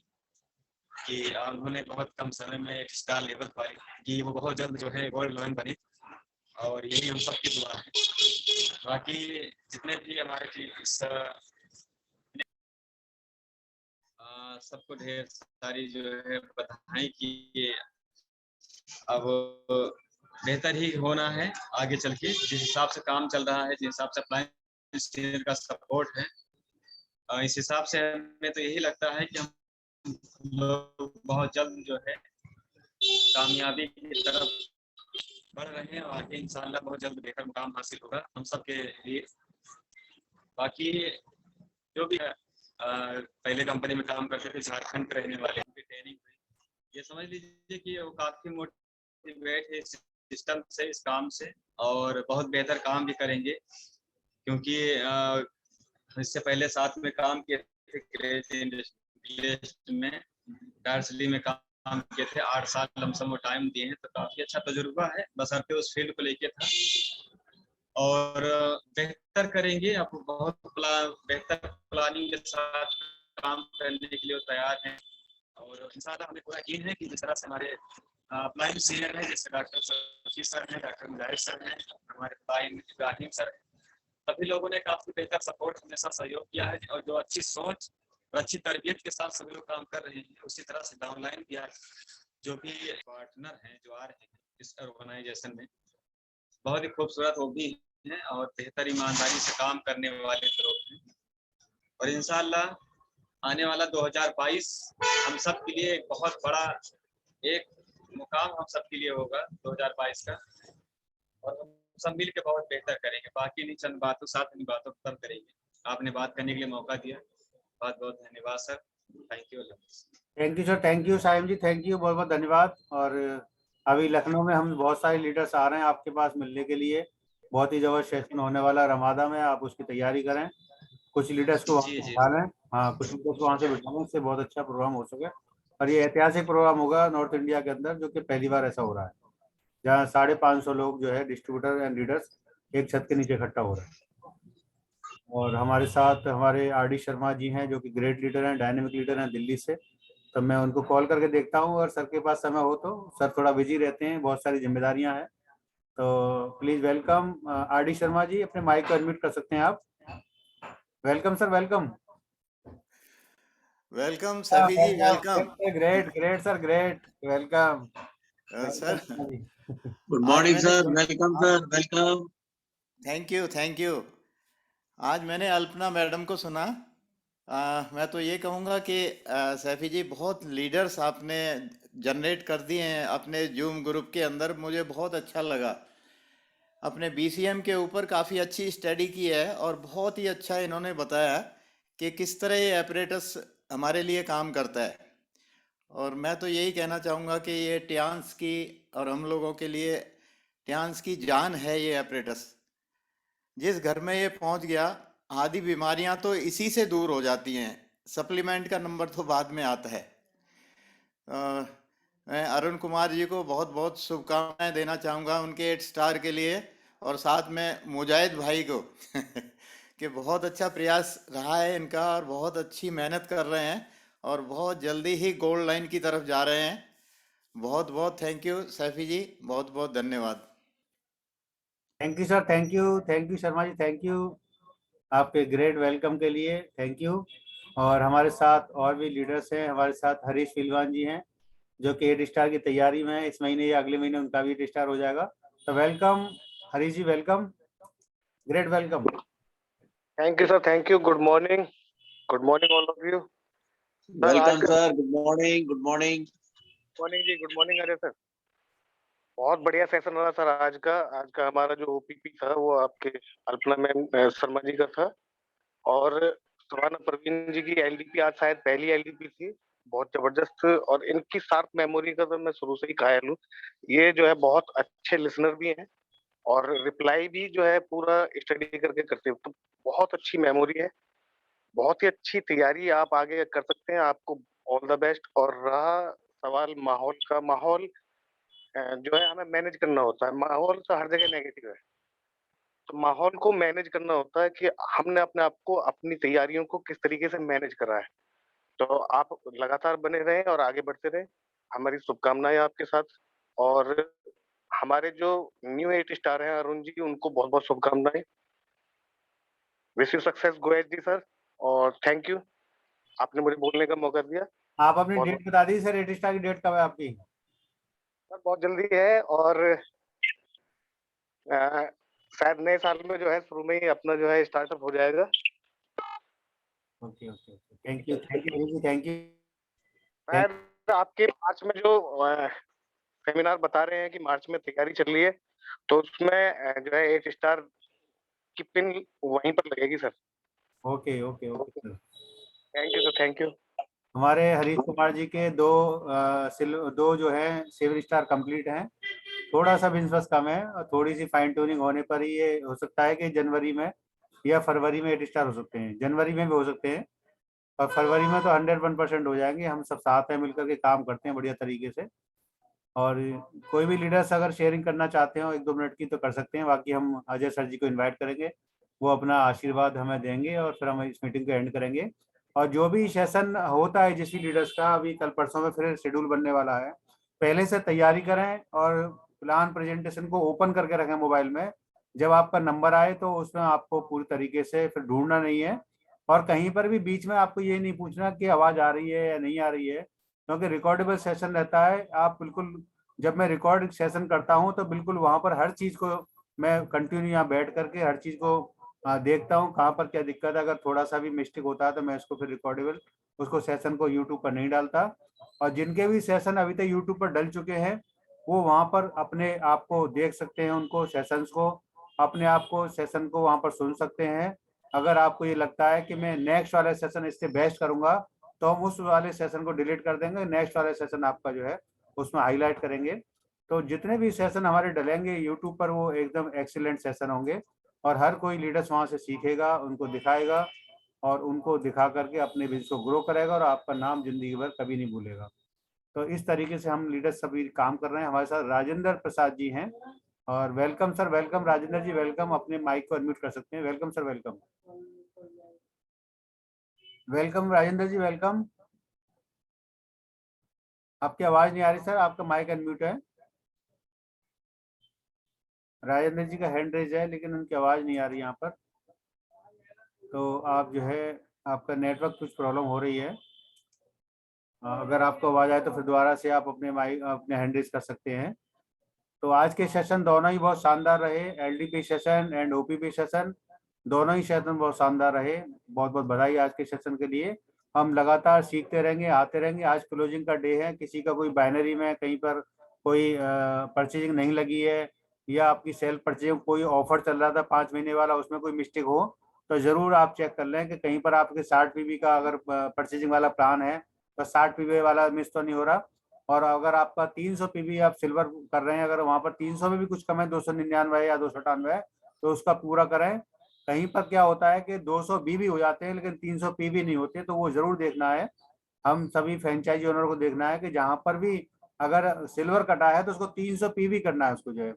कि उन्होंने बहुत कम समय में 8 स्टार लेवल पाई, कि वो बहुत जल्द जो है गोल्ड 11 बने, और यही हम सबकी दुआ है। बाकी जितने भी हमारे सबको ढेर सारी जो है बधाई कि अब बेहतर ही होना है आगे चल के। जिस हिसाब से काम चल रहा है, जिस हिसाब से अप्लायंस का सपोर्ट है, इस हिसाब से हमें तो यही लगता है कि हम लोग बहुत जल्द जो है कामयाबी की तरफ बढ़ रहे हैं, और आगे इंशाल्लाह बहुत जल्द बेहतर मुकाम हासिल होगा हम सबके लिए। बाकी जो भी पहले कंपनी में काम करते थे, झारखंड के रहने वाले, उनकी ट्रेनिंग हुई, ये समझ लीजिए कि वो काफी मोटिवेट है सिस्टम से, इस काम से, और बहुत बेहतर काम भी करेंगे। क्योंकि इससे पहले साथ में काम किए थे में, दार्जिलिंग में काम किए थे, 8 साल लमसम वो टाइम दिए हैं, तो काफी अच्छा तजुर्बा है, बशर्ते उस फील्ड को लेके था। और बेहतर करेंगे, आप बहुत बेहतर प्लानिंग के साथ काम करने के लिए वो तैयार हैं और इंशाल्लाह हमें पूरा यकीन है कि जिस तरह से हमारे अपलाइन सीनियर हैं, जैसे डॉक्टर शफी सर हैं, डॉक्टर मुजाहिद सर हैं, हमारे अपलाइन इब्राहिम सर हैं, सभी लोगों ने काफी बेहतर सपोर्ट, हमेशा सहयोग किया है और जो अच्छी सोच और अच्छी तरबियत के साथ सभी लोग काम कर रहे हैं, उसी तरह से डाउनलाइन भी जो भी पार्टनर हैं जो आ रहे हैं इस ऑर्गेनाइजेशन में, बहुत ही खूबसूरत वो भी हैं और बेहतर ईमानदारी से काम करने वाले लोग हैं और इंशाल्लाह आने वाला 2022 हम सब के लिए एक बहुत बड़ा एक मुकाम हम सब के लिए होगा 2022 का और हम सब मिल के बहुत बेहतर करेंगे। बाकी नहीं चंद बातों साथ इन बातों को कम करेंगे। आपने बात करने के लिए मौका दिया, बहुत बहुत धन्यवाद sir. Thank you sir, thank you Sahim ji, thank you, बहुत बहुत धन्यवाद। और अभी लखनऊ में हम बहुत सारे लीडर्स आ रहे हैं आपके पास मिलने के लिए, बहुत ही जबरदस्त सेशन होने वाला रमादा में, आप उसकी तैयारी करें। कुछ लीडर्स को वहाँ बिठा लें, हाँ कुछ लीडर्स को वहाँ से बिठा लें, इससे बहुत अच्छा प्रोग्राम हो सके। और ये ऐतिहासिक प्रोग्राम होगा नॉर्थ इंडिया के अंदर, जो कि पहली बार ऐसा हो रहा है, जहाँ 550 लोग जो है डिस्ट्रीब्यूटर एंड लीडर्स एक छत के नीचे इकट्ठा हो रहे हैं। और हमारे साथ हमारे आर.डी. शर्मा जी हैं, जो कि ग्रेट लीडर हैं, डायनेमिक लीडर हैं दिल्ली से। तो मैं उनको कॉल करके देखता हूँ, और सर के पास समय हो तो, सर थोड़ा बिजी रहते हैं, बहुत सारी जिम्मेदारियां हैं। तो please welcome RD. Sharma ji, अपने माइक को अनम्यूट कर सकते हैं आप। Welcome sir, welcome. वेलकम सभी जी, welcome. Great great sir, great, welcome sir. Good morning sir, welcome sir, welcome. Thank you, thank you. आज मैंने अल्पना मैडम को सुना, मैं तो ये कहूँगा कि सैफी जी बहुत लीडर्स आपने जनरेट कर दिए हैं अपने जूम ग्रुप के अंदर, मुझे बहुत अच्छा लगा। अपने BCM के ऊपर काफ़ी अच्छी स्टडी की है और बहुत ही अच्छा इन्होंने बताया कि किस तरह ये एपरेटस हमारे लिए काम करता है। और मैं तो यही कहना चाहूँगा कि ये ट्यान्स की और हम लोगों के लिए ट्यान्स की जान है ये एपरेटस। जिस घर में ये पहुँच गया, आधी बीमारियां तो इसी से दूर हो जाती हैं, सप्लीमेंट का नंबर तो बाद में आता है। मैं अरुण कुमार जी को बहुत बहुत शुभकामनाएं देना चाहूँगा उनके 8 स्टार के लिए, और साथ में मुजाहिद भाई को कि बहुत अच्छा प्रयास रहा है इनका और बहुत अच्छी मेहनत कर रहे हैं और बहुत जल्दी ही गोल्ड लाइन की तरफ जा रहे हैं। बहुत बहुत थैंक यू सैफी जी, बहुत बहुत धन्यवाद। Thank you sir, thank you Sharma ji, thank you आपके ग्रेट वेलकम के लिए, थैंक यू। और हमारे साथ और भी लीडर्स हैं, हमारे साथ हरीश फिलवान जी हैं, जो कि 8 स्टार की तैयारी में है, इस महीने या अगले महीने उनका भी 8 स्टार हो जाएगा। तो welcome Harish ji, welcome, great welcome. Thank you sir, thank you. Good morning all of you. Welcome sir, good morning, good morning. Morning ji, good morning. अरे सर, बहुत बढ़िया सेशन रहा सर आज का हमारा जो OPP था वो आपके अल्पना मैम शर्मा जी का था, और सुहाना प्रवीण जी की LDP आज शायद पहली LDP थी, बहुत जबरदस्त। और इनकी शार्प मेमोरी का तो मैं शुरू से ही कायल हूँ। ये जो है बहुत अच्छे लिसनर भी हैं और रिप्लाई भी जो है पूरा स्टडी करके करते हैं, तो बहुत अच्छी मेमोरी है, बहुत ही अच्छी तैयारी आप आगे कर सकते हैं। आपको ऑल द बेस्ट। और रहा सवाल माहौल का, माहौल जो है हमें मैनेज करना होता है। माहौल तो हर जगह नेगेटिव है, तो माहौल को मैनेज करना होता है कि हमने अपने आप को, अपनी तैयारियों को किस तरीके से मैनेज करा है। तो आप लगातार बने रहें और आगे बढ़ते रहें, हमारी शुभकामनाएं आपके साथ। और हमारे जो न्यू 8 स्टार हैं अरुण जी, उनको बहुत बहुत शुभकामनाएं। Wish you success Goyal ji sir, और थैंक यू, आपने मुझे बोलने का मौका दिया। आप अपनी डेट बता दीजिए सर, 8 स्टार की डेट कब है आपकी? सर बहुत जल्दी है, और शायद नए साल में जो है शुरू में ही अपना जो है स्टार्टअप हो जाएगा। Okay okay, thank you, thank you. Sir आपके मार्च में जो सेमिनार बता रहे हैं कि मार्च में तैयारी चल रही है, तो उसमें जो है 8 स्टार की पिन वहीं पर लगेगी sir. Okay okay okay sir, thank you sir, thank you. हमारे हरीश कुमार जी के दो जो है 7 स्टार कंप्लीट हैं, थोड़ा सा बिजनेस कम है और थोड़ी सी फाइन ट्यूनिंग होने पर ही ये हो सकता है कि जनवरी में या फरवरी में 8 स्टार हो सकते हैं, जनवरी में भी हो सकते हैं, और फरवरी में तो 101% हो जाएंगे। हम सब साथ में मिलकर के काम करते हैं बढ़िया तरीके से। और कोई भी लीडर्स अगर शेयरिंग करना चाहते हो 1-2 मिनट की तो कर सकते हैं, बाकी हम अजय सर जी को इन्वाइट करेंगे, वो अपना आशीर्वाद हमें देंगे और फिर हम इस मीटिंग को एंड करेंगे। और जो भी सेशन होता है जिस भी लीडर्स का, अभी कल परसों में फिर शेड्यूल बनने वाला है, पहले से तैयारी करें और प्लान प्रेजेंटेशन को ओपन करके रखें मोबाइल में। जब आपका नंबर आए तो उसमें आपको पूरी तरीके से फिर ढूंढना नहीं है, और कहीं पर भी बीच में आपको ये नहीं पूछना कि आवाज़ आ रही है या नहीं आ रही है, क्योंकि रिकॉर्डेबल सेशन रहता है। आप बिल्कुल, जब मैं रिकॉर्ड सेशन करता हूँ तो बिल्कुल वहाँ पर हर चीज़ को मैं कंटिन्यू यहाँ बैठ करके हर चीज़ को देखता हूँ कहाँ पर क्या दिक्कत है। अगर थोड़ा सा भी मिस्टेक होता है तो मैं इसको फिर रिकॉर्डेबल उसको सेशन को यूट्यूब पर नहीं डालता। और जिनके भी सेशन अभी तक यूट्यूब पर डल चुके हैं वो वहाँ पर अपने आप को देख सकते हैं, उनको सेशंस को, अपने आप को सेशन को वहाँ पर सुन सकते हैं। अगर आपको ये लगता है कि मैं नेक्स्ट वाले सेशन इससे बेस्ट करूँगा तो हम उस वाले सेशन को डिलीट कर देंगे, नेक्स्ट वाले सेशन आपका जो है उसमें हाईलाइट करेंगे। तो जितने भी सेशन हमारे डलेंगे यूट्यूब पर वो एकदम एक्सीलेंट सेशन होंगे, और हर कोई लीडर्स वहाँ से सीखेगा, उनको दिखाएगा और उनको दिखा करके अपने बिजनेस को ग्रो करेगा, और आपका नाम जिंदगी भर कभी नहीं भूलेगा। तो इस तरीके से हम लीडर्स सभी काम कर रहे हैं। हमारे साथ राजेंद्र प्रसाद जी हैं, और welcome sir, welcome Rajendra ji, welcome. अपने माइक को अनम्यूट कर सकते हैं। Welcome sir, welcome. Welcome Rajendra ji, welcome. आपकी आवाज नहीं आ रही सर, आपका माइक अनम्यूट है। राजेंद्र जी का हैंड रेज है लेकिन उनकी आवाज नहीं आ रही यहाँ पर, तो आप जो है आपका नेटवर्क कुछ प्रॉब्लम हो रही है। अगर आपको आवाज आए तो फिर दोबारा से आप अपने माइक अपने हैंड रेज कर सकते हैं। तो आज के सेशन दोनों ही बहुत शानदार रहे, LDP session and OPP session, दोनों ही सेशन बहुत शानदार रहे। बहुत बहुत बधाई आज के सेशन के लिए। हम लगातार सीखते रहेंगे, आते रहेंगे। आज क्लोजिंग का डे है, किसी का कोई बाइनरी में कहीं पर कोई परचेजिंग नहीं लगी है, या आपकी सेल परचेजिंग कोई ऑफर चल रहा था 5 महीने वाला, उसमें कोई मिस्टेक हो तो जरूर आप चेक कर लें कि कहीं पर आपके 60 पीवी का अगर परचेजिंग वाला प्लान है तो 60 पीवी वाला मिस तो नहीं हो रहा। और अगर आपका 300 पीवी आप सिल्वर कर रहे हैं, अगर वहां पर 300 में भी कुछ कम है, 299 या 298 है, तो उसका पूरा करें। कहीं पर क्या होता है कि 200 बीवी हो जाते हैं लेकिन 300 पीवी नहीं होते, तो वो जरूर देखना है। हम सभी फ्रेंचाइजी ओनर को देखना है कि जहां पर भी अगर सिल्वर कटा है तो उसको 300 पीवी करना है उसको जो है।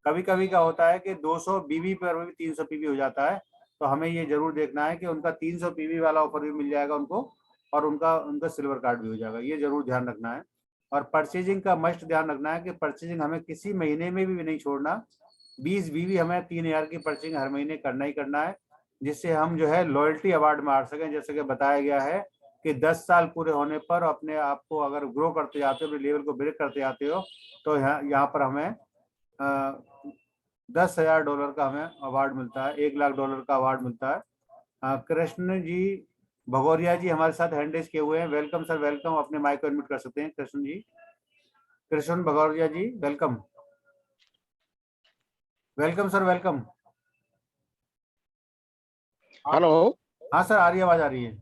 कभी कभी क्या होता है कि 200 बीवी पर भी 300 पीवी हो जाता है, तो हमें ये जरूर देखना है कि उनका 300 पीवी वाला ऑफर भी मिल जाएगा उनको, और उनका सिल्वर कार्ड भी हो जाएगा। ये जरूर ध्यान रखना है। और परचेजिंग का मस्ट ध्यान रखना है कि परचेजिंग हमें किसी महीने में भी नहीं छोड़ना। 20 बीवी हमें 3000 की परचेजिंग हर महीने करना ही करना है, जिससे हम जो है लॉयल्टी अवार्ड में आ सकें। जैसे कि बताया गया है कि 10 साल पूरे होने पर अपने आप को अगर ग्रो करते जाते हो, लेवल को ब्रेक करते जाते हो, तो यहाँ पर हमें $10,000 का हमें अवार्ड मिलता है, $1,00,000 का अवार्ड मिलता है। कृष्ण जी भगोरिया जी हमारे साथ हैंड रेज किए हुए हैं। Welcome sir, welcome. अपने माइक को अनम्यूट कर सकते हैं Krishna ji. Krishna Bhagoria ji, welcome. Welcome sir, welcome. Hello. हाँ सर, आ रही है, आवाज आ रही है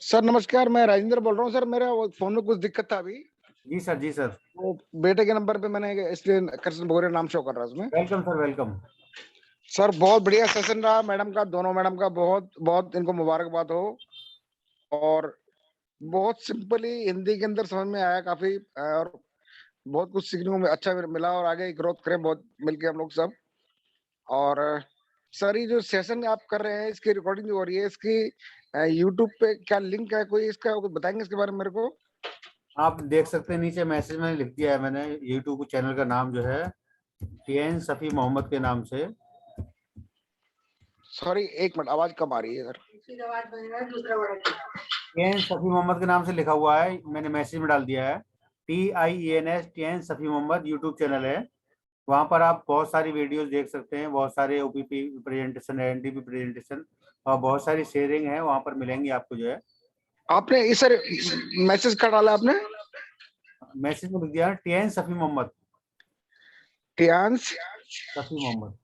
सर नमस्कार, मैं राजेंद्र बोल रहा हूँ। सर मेरा वो फोन में कुछ दिक्कत था अभी। जी सर, जी सर। वो बेटे के नंबर पे मैंने इसलिए कृष्ण भगोरिया नाम शो कर रहा है उसमें। Welcome sir, welcome. सर बहुत बढ़िया सेशन रहा मैडम का, दोनों मैडम का बहुत बहुत इनको मुबारकबाद हो। और बहुत सिंपली हिंदी के अंदर समझ में आया काफी, और बहुत कुछ सीखने को अच्छा मिला, और आगे ग्रोथ करें बहुत मिलके हम लोग सब। और सर ये जो सेशन आप कर रहे हैं इसकी रिकॉर्डिंग जो हो रही है, इसकी यूट्यूब पे क्या लिंक है कोई, इसका कुछ बताएंगे इसके बारे में मेरे को? आप देख सकते हैं नीचे मैसेज में लिख दिया है मैंने। यूट्यूब चैनल का नाम जो है TN सफी मोहम्मद के नाम से। सॉरी एक मिनट, आवाज कम आ रही है सर। TN सफी मोहम्मद के नाम से लिखा हुआ है, मैंने मैसेज में डाल दिया है। TIENS TN Safi Mohammad YouTube channel है। वहाँ पर आप बहुत सारी वीडियोस देख सकते हैं, बहुत सारे OPP प्रेजेंटेशन, NDP प्रेजेंटेशन, और बहुत सारी शेयरिंग है वहाँ पर मिलेंगी आपको जो है। आपने इस सर मैसेज कर डाला आपने? मैसेज में लिख दिया TN Safi Mohammad. Tiens Safi Mohammad,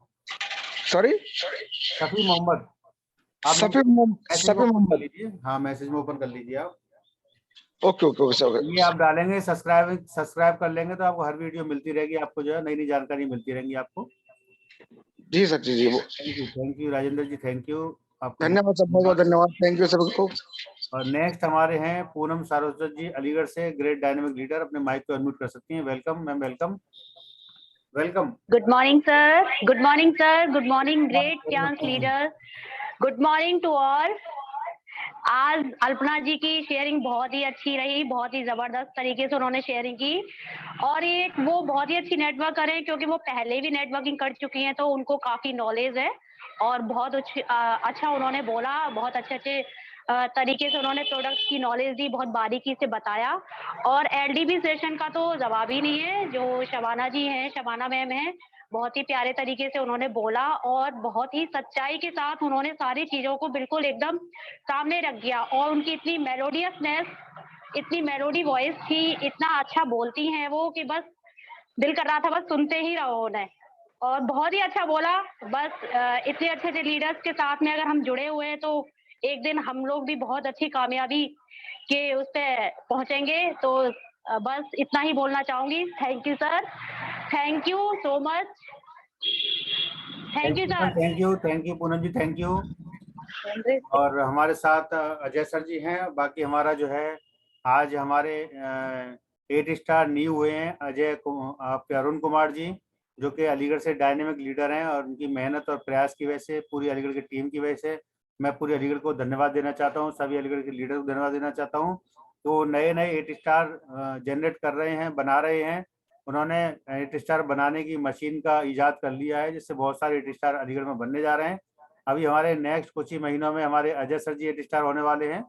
sorry Safi Mohammad. आप सफी मोहम्मद। हाँ, मैसेज में ओपन कर लीजिए आप। Okay okay sir. ये आप डालेंगे, सब्सक्राइब कर लेंगे तो आपको हर वीडियो मिलती रहेगी, आपको जो है नई नई जानकारी मिलती रहेगी आपको। जी सर, जी जी। Thank you Rajendra ji, thank you आपको। धन्यवाद सर, बहुत बहुत धन्यवाद, थैंक यू सबको। और नेक्स्ट हमारे हैं पूनम सारस्वत जी अलीगढ़ से, ग्रेट डायनेमिक लीडर। अपने माइक को अनम्यूट कर सकती हैं। Welcome ma'am, welcome, welcome. Good morning, sir. Good morning, sir. Good morning, great young leader. Good morning to all. आज अल्पना जी की शेयरिंग बहुत ही अच्छी रही, बहुत ही जबरदस्त तरीके से उन्होंने शेयरिंग की और ये वो बहुत ही अच्छी नेटवर्कर है क्योंकि वो पहले भी नेटवर्किंग कर चुकी हैं तो उनको काफी नॉलेज है और बहुत अच्छा उन्होंने बोला, बहुत अच्छे तरीके से उन्होंने प्रोडक्ट्स की नॉलेज दी, बहुत बारीकी से बताया और एलडीबी सेशन का तो जवाब ही नहीं है। जो शबाना जी हैं, शबाना मैम हैं, बहुत ही प्यारे तरीके से उन्होंने बोला और बहुत ही सच्चाई के साथ उन्होंने सारी चीजों को बिल्कुल एकदम सामने रख दिया और उनकी इतनी मेलोडियसनेस, इतनी मेलोडी वॉइस थी, इतना अच्छा बोलती हैं वो कि बस दिल कर रहा था बस सुनते ही रहो उन्हें और बहुत ही अच्छा बोला। बस इतने अच्छे लीडर्स के साथ में अगर हम जुड़े हुए हैं तो एक दिन हम लोग भी बहुत अच्छी कामयाबी के उस पे पहुंचेंगे। तो बस इतना ही बोलना चाहूंगी। Thank you sir, thank you so much, thank you sir. Thank you Poonam ji, thank you. और हमारे साथ अजय सर जी हैं। बाकी हमारा जो है आज हमारे 8 स्टार न्यू हुए हैं आपके अरुण कुमार जी, जो कि अलीगढ़ से डायनेमिक लीडर हैं और उनकी मेहनत और प्रयास की वजह से, पूरी अलीगढ़ की टीम की वजह से मैं पूरी अलीगढ़ को धन्यवाद देना चाहता हूं, सभी अलीगढ़ के लीडर को धन्यवाद देना चाहता हूं। तो नए 8 स्टार जनरेट कर रहे हैं, बना रहे हैं। उन्होंने 8 स्टार बनाने की मशीन का इजाद कर लिया है, जिससे बहुत सारे 8 स्टार अलीगढ़ में बनने जा रहे हैं। अभी हमारे नेक्स्ट कुछ ही महीनों में हमारे अजय सर जी 8 स्टार होने वाले हैं।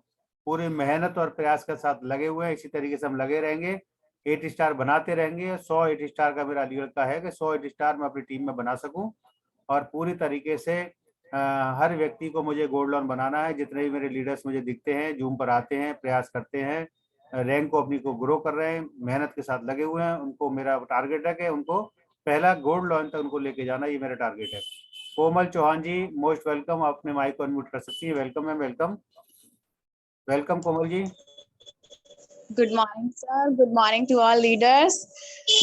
पूरी मेहनत और प्रयास के साथ लगे हुए हैं, इसी तरीके से हम लगे रहेंगे, 8 स्टार बनाते रहेंगे। 100 8 स्टार का मेरा अलीगढ़ का है कि 100 8 स्टार मैं अपनी टीम में बना सकूं और पूरी तरीके से हर व्यक्ति को मुझे गोल्ड लोन बनाना है। जितने भी मेरे लीडर्स मुझे दिखते हैं, जूम पर आते हैं, प्रयास करते हैं, रैंक को अपनी को ग्रो कर रहे हैं, मेहनत के साथ लगे हुए हैं, उनको मेरा टारगेट है कि उनको पहला गोल्ड लोन तक उनको लेके जाना, ये मेरा टारगेट है। कोमल चौहान जी मोस्ट वेलकम, आप अपने माइक को अनम्यूट कर सकती हैं। Welcome ma'am, welcome welcome Komal ji. Good morning sir, good morning to all leaders.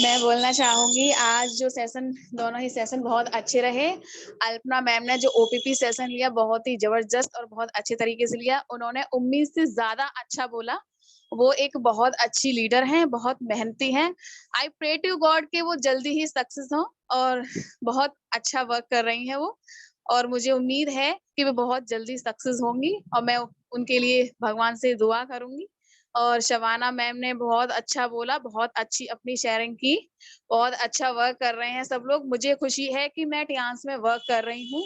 मैं बोलना चाहूंगी आज जो सेशन, दोनों ही सेशन बहुत अच्छे रहे। अल्पना मैम ने जो ओपीपी सेशन लिया बहुत ही जबरदस्त और बहुत अच्छे तरीके से लिया। उन्होंने उम्मीद से ज्यादा अच्छा बोला। वो एक बहुत अच्छी लीडर हैं, बहुत मेहनती हैं। आई प्रे टू गॉड के वो जल्दी ही सक्सेस हो और बहुत अच्छा वर्क कर रही हैं वो, और मुझे उम्मीद है कि वो बहुत जल्दी सक्सेस होंगी और मैं उनके लिए भगवान से दुआ करूंगी। और शबाना मैम ने बहुत अच्छा बोला, बहुत अच्छी अपनी शेयरिंग की, बहुत अच्छा वर्क कर रहे हैं सब लोग। मुझे खुशी है कि मैं टियांस में वर्क कर रही हूँ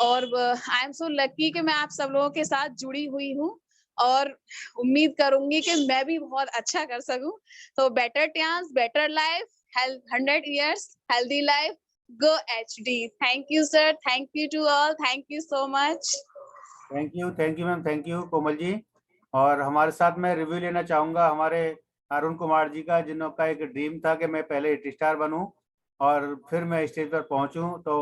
और आई एम सो लकी कि मैं आप सब लोगों के साथ जुड़ी हुई हूँ और उम्मीद करूंगी कि मैं भी बहुत अच्छा कर सकूं। तो बेटर टियांस, better life, 100 years healthy life, go HD। Thank you sir, thank you to all, thank you so much. Thank you ma'am, thank you Komal ji. और हमारे साथ मैं रिव्यू लेना चाहूँगा हमारे अरुण कुमार जी का, जिनका एक ड्रीम था कि मैं पहले 8 स्टार बनूं और फिर मैं स्टेज पर पहुंचूं। तो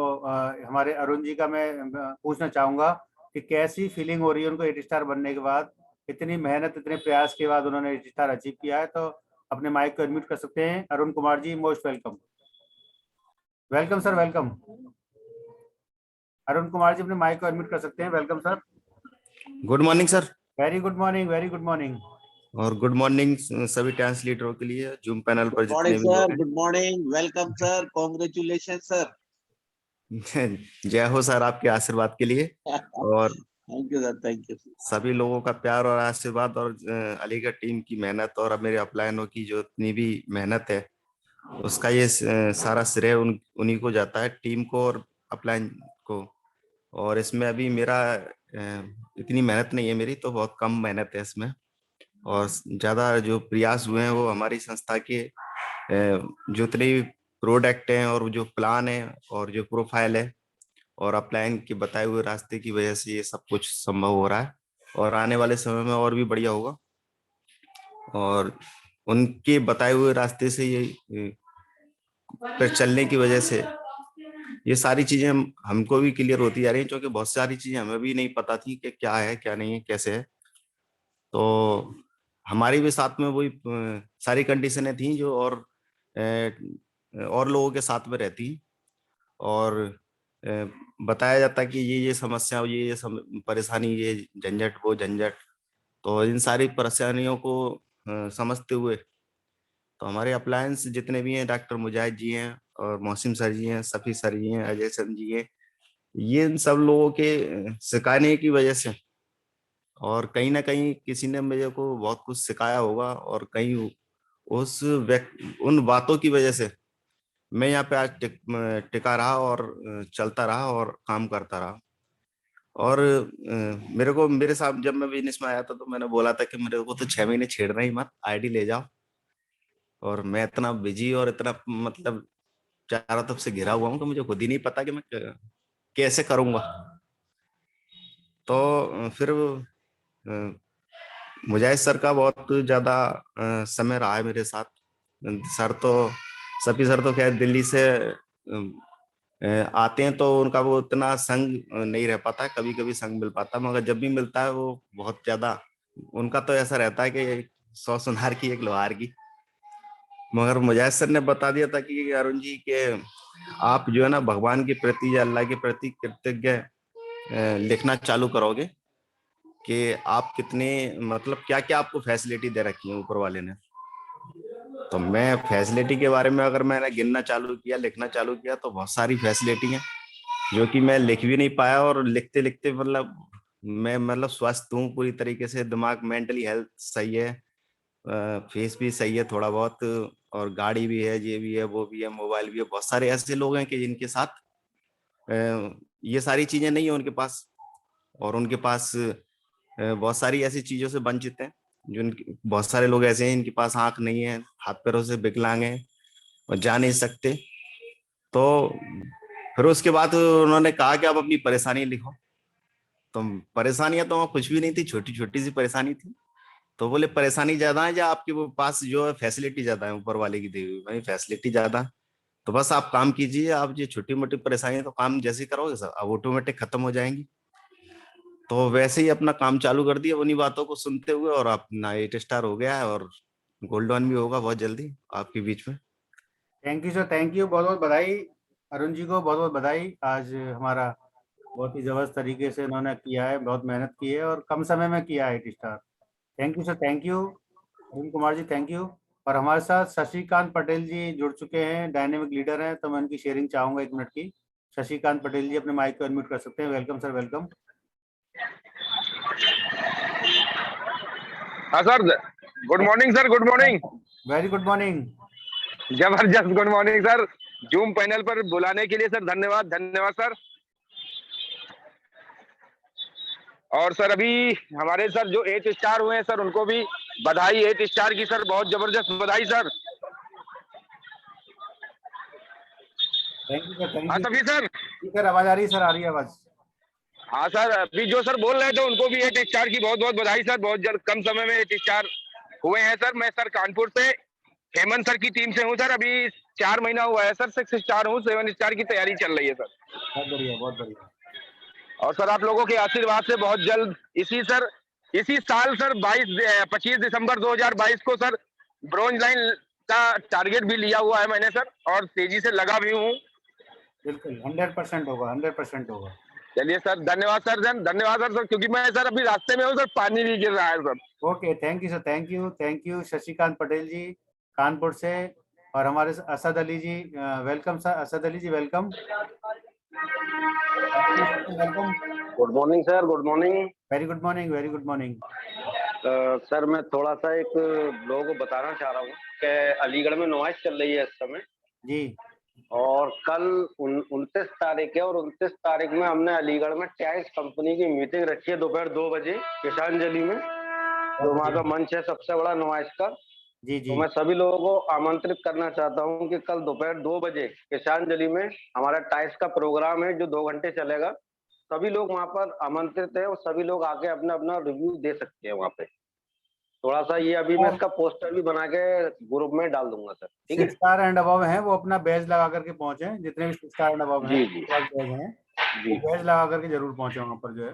हमारे अरुण जी का मैं पूछना चाहूँगा कि कैसी फीलिंग हो रही है उनको 8 स्टार बनने के बाद, इतनी मेहनत इतने प्रयास के बाद उन्होंने 8 स्टार अचीव किया है। तो अपने माइक को अनम्यूट कर सकते हैं। Arun Kumar ji most welcome. Welcome sir, welcome. Arun Kumar ji अपने माइक को अनम्यूट कर सकते हैं। Welcome sir. Good morning sir. Very good morning, very good morning. और गुड मॉर्निंग सभी डांस लीडरों के लिए जूम पैनल पर जितने भी लोग हैं। Good morning, welcome sir, congratulation sir. जय हो सर आपके आशीर्वाद के लिए। और thank you sir, thank you. सभी लोगों का प्यार और आशीर्वाद और अलीगढ़ टीम की मेहनत और अब मेरे अपलायनों की जो इतनी भी मेहनत है, उसका ये सारा श्रेय उन्हीं को जाता है, टीम को और अपलाइन को। और इसमें अभी मेरा इतनी मेहनत नहीं है मेरी, तो बहुत कम मेहनत है इसमें, और ज्यादा जो प्रयास हुए हैं वो हमारी संस्था के जो इतने प्रोडक्ट हैं और जो प्लान है और जो प्रोफाइल है और अपलाइन के बताए हुए रास्ते की वजह से ये सब कुछ संभव हो रहा है। और आने वाले समय में और भी बढ़िया होगा। और उनके बताए हुए रास्ते से ये पर चलने की वजह से ये सारी चीजें हमको भी क्लियर होती जा रही हैं, क्योंकि बहुत सारी चीजें हमें भी नहीं पता थी कि क्या है क्या नहीं है कैसे है। तो हमारी भी साथ में वही सारी कंडीशनें थी जो और लोगों के साथ में रहती, और बताया जाता कि ये समस्या, ये परेशानी, ये झंझट, वो झंझट। तो इन सारी परेशानियों को समझते हुए तो हमारे अप्लायंस जितने भी हैं, डॉक्टर मुजाहिद जी हैं और मौसिम सर जी हैं, सफी सर जी हैं, अजय सर जी हैं, ये इन सब लोगों के सिखाने की वजह से और कहीं ना कहीं किसी ने मेरे को बहुत कुछ सिखाया होगा, और कहीं उन बातों की वजह से मैं यहाँ पे आज टिका रहा और चलता रहा और काम करता रहा। और मेरे साथ जब मैं बिजनेस में आया था तो मैंने बोला था कि मेरे को तो 6 महीने छेड़ना ही मत, आईडी ले जाओ। और मैं इतना बिजी और इतना मतलब चारों तरफ से घिरा हुआ हूँ कि मुझे खुद ही नहीं पता कि मैं कैसे करूंगा। तो फिर मुजाहिद सर का बहुत ज्यादा समय रहा है मेरे साथ। सर तो सभी सर तो खैर दिल्ली से आते हैं, तो उनका वो उतना संग नहीं रह पाता है, कभी कभी संग मिल पाता है, मगर जब भी मिलता है वो बहुत ज्यादा, उनका तो ऐसा रहता है कि 100 सुनार की 1 लोहार की। मगर मुजाहिद सर ने बता दिया था कि अरुण जी के आप जो है ना भगवान के प्रति या अल्लाह के प्रति कृतज्ञ लिखना चालू करोगे कि आप कितने मतलब क्या क्या आपको फैसिलिटी दे रखी है ऊपर वाले ने। तो मैं फैसिलिटी के बारे में अगर मैंने गिनना चालू किया, लिखना चालू किया, तो बहुत सारी फैसिलिटी हैं जो कि मैं लिख भी नहीं पाया। और लिखते लिखते मतलब मैं मतलब स्वस्थ हूँ पूरी तरीके से, दिमाग मेंटली हेल्थ सही है, फेस भी सही है थोड़ा बहुत, और गाड़ी भी है, ये भी है, वो भी है, मोबाइल भी है। बहुत सारे ऐसे लोग हैं कि जिनके साथ ये सारी चीजें नहीं है उनके पास, और उनके पास बहुत सारी ऐसी चीजों से वंचित हैं। बहुत सारे लोग ऐसे हैं इनके पास आंख नहीं है, हाथ पैरों से विकलांग हैं और जा नहीं सकते। तो फिर उसके बाद उन्होंने कहा कि आप अपनी परेशानी लिखो। तो परेशानियां तो वहाँ कुछ भी नहीं थी, छोटी छोटी सी परेशानी थी। तो बोले परेशानी ज्यादा है या आपके वो पास जो है फैसिलिटी ज्यादा है ऊपर वाले की दी हुई? भाई फैसिलिटी ज्यादा है तो बस आप काम कीजिए, आप ये छोटी मोटी परेशानी तो काम जैसे करोगे सर अब ऑटोमेटिक खत्म हो जाएंगी। तो वैसे ही अपना काम चालू कर दिया उन्हीं बातों को सुनते हुए, और अपना 8 स्टार हो गया है, और गोल्ड वन भी होगा बहुत जल्दी आपके बीच में। Thank you sir, thank you, बहुत बहुत बधाई अरुण जी को, बहुत बहुत बधाई। आज हमारा बहुत ही जबरदस्त तरीके से उन्होंने किया है, बहुत मेहनत की है और कम समय में किया है 8 star. Thank you sir, thank you Arun Kumar ji, thank you. और हमारे साथ शशिकांत पटेल जी जुड़ चुके हैं, डायनेमिक लीडर हैं, तो मैं उनकी शेयरिंग चाहूंगा 1 मिनट की। शशिकांत पटेल जी अपने माइक को अनम्यूट कर सकते हैं। Welcome sir, welcome. हाँ sir, good morning sir, good morning. Very good morning. जबरदस्त good morning sir. Zoom panel पर बुलाने के लिए सर धन्यवाद, धन्यवाद सर। और सर अभी हमारे सर जो 8 स्टार हुए हैं सर उनको भी बधाई 8 स्टार की सर, बहुत जबरदस्त बधाई sir. Thank you sir, thank हाँ यू सभी सर। सर, आवाज आ रही है सर, आ रही है आवाज। हाँ सर, अभी जो सर बोल रहे थे उनको भी 8 स्टार की बहुत बहुत बधाई सर, बहुत जल्द कम समय में 8 स्टार हुए हैं सर। मैं सर कानपुर से हेमंत सर की टीम से हूँ सर, अभी 4 महीना हुआ है सर, 6 स्टार हूँ, 7 स्टार की तैयारी चल रही है सर। बहुत बढ़िया, बहुत बढ़िया। और सर आप लोगों के आशीर्वाद से बहुत जल्द इसी साल सर 25 दिसंबर 2022 को सर ब्रॉन्ज लाइन का टारगेट भी लिया हुआ है मैंने सर, और तेजी से लगा भी हूँ। बिल्कुल 100% होगा, 100% होगा। चलिए सर, धन्यवाद सर, धन्यवाद सर, क्योंकि मैं सर अभी रास्ते में हूँ सर, पानी भी गिर रहा है sir. Okay, thank you sir, thank you, thank you Shashikant Patel ji Kanpur से। और हमारे Asad Ali ji, welcome sir, Asad Ali ji welcome. Welcome. Good morning sir, good morning. Very good morning, very good morning. Sir मैं थोड़ा सा एक लोगों को बताना चाह रहा हूँ कि अलीगढ़ में नुमाइश चल रही है इस समय जी, और कल 29 तारीख है, और 29 तारीख में हमने अलीगढ़ में टाइल्स कंपनी की मीटिंग रखी है दोपहर 2 बजे किसानजली में, जो वहाँ का मंच है सबसे बड़ा नुमाइश का। जी जी। तो मैं सभी लोगों को आमंत्रित करना चाहता हूँ कि कल दोपहर 2 बजे किसानजली में हमारा टाइल्स का प्रोग्राम है जो 2 घंटे चलेगा। सभी लोग वहाँ पर आमंत्रित है और सभी लोग आके अपना अपना रिव्यू दे सकते हैं वहाँ पे। थोड़ा सा ये अभी मैं इसका पोस्टर भी बना के ग्रुप में डाल दूंगा सर, ठीक है। 6 स्टार एंड अबव हैं वो अपना बैज लगा करके पहुंचे, जितने भी 6 स्टार एंड अबव हैं जी जी बैज हैं, जी वो बैज लगा करके जरूर पहुंचे वहाँ पर जो है।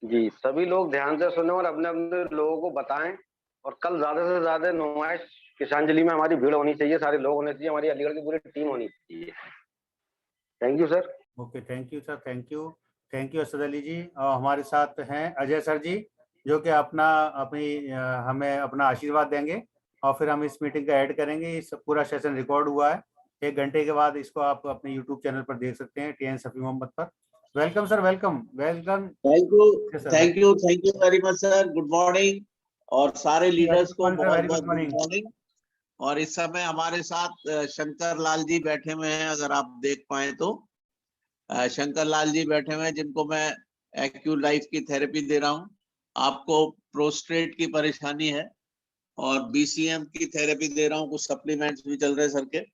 जी, सभी लोग ध्यान से सुने और अपने अपने लोगों को बताएं। और कल ज्यादा से ज्यादा नुमाइश किसानजली में हमारी भीड़ होनी चाहिए, सारे लोग होने चाहिए, हमारी अलीगढ़ की पूरी टीम होनी चाहिए। Thank you sir. Okay, thank you sir, thank you, thank you Asad Ali ji. और हमारे साथ हैं अजय सर जी, जो कि हमें अपना आशीर्वाद देंगे और फिर हम इस मीटिंग का ऐड करेंगे। इस पूरा सेशन रिकॉर्ड हुआ है, 1 घंटे के बाद इसको आप अपने यूट्यूब चैनल पर देख सकते हैं, TN सफी मोहम्मद पर। Welcome sir, welcome welcome. Thank you very much sir. Good morning और सारे लीडर्स को बहुत वेरी बहुत गुड गुड मॉर्निंग। मॉर्निंग। और इस समय हमारे साथ शंकर लाल जी बैठे हुए हैं, अगर आप देख पाए तो शंकर लाल जी बैठे हुए हैं, जिनको मैं एक्यू लाइफ की थेरेपी दे रहा हूँ। आपको प्रोस्टेट की परेशानी है और बीसीएम की थेरेपी दे रहा हूँ, कुछ सप्लीमेंट्स भी चल रहे हैं सर के।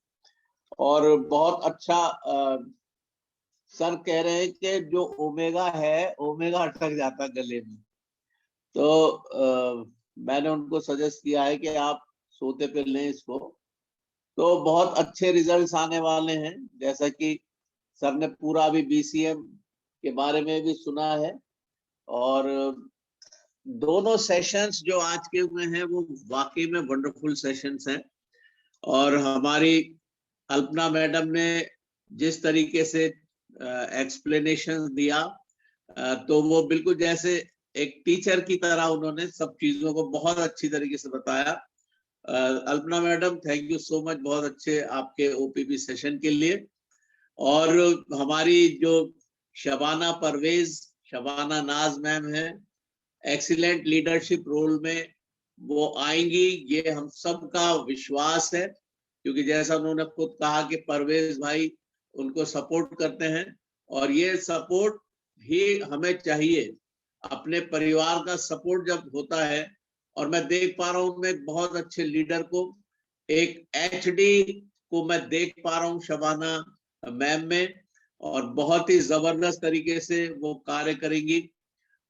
और बहुत अच्छा सर कह रहे हैं कि जो ओमेगा है, ओमेगा अटक जाता गले में, तो मैंने उनको सजेस्ट किया है कि आप सोते पे लें इसको, तो बहुत अच्छे रिजल्ट्स आने वाले हैं। जैसा कि सर ने पूरा अभी बीसीएम के बारे में भी सुना है, और दोनों सेशंस जो आज के हुए हैं वो वाकई में वंडरफुल सेशंस हैं। और हमारी अल्पना मैडम ने जिस तरीके से एक्सप्लेनेशन दिया, तो वो बिल्कुल जैसे एक टीचर की तरह उन्होंने सब चीजों को बहुत अच्छी तरीके से बताया। Alpana madam, thank you so much, बहुत अच्छे आपके ओपीपी सेशन के लिए। और हमारी जो शबाना परवेज, शबाना नाज मैम है, एक्सीलेंट लीडरशिप रोल में वो आएंगी, ये हम सबका विश्वास है, क्योंकि जैसा उन्होंने खुद कहा कि परवेज भाई उनको सपोर्ट करते हैं, और ये सपोर्ट ही हमें चाहिए। अपने परिवार का सपोर्ट जब होता है, और मैं देख पा रहा हूँ, मैं बहुत अच्छे लीडर को, एक एचडी को मैं देख पा रहा हूँ शबाना मैम में, और बहुत ही जबरदस्त तरीके से वो कार्य करेंगी।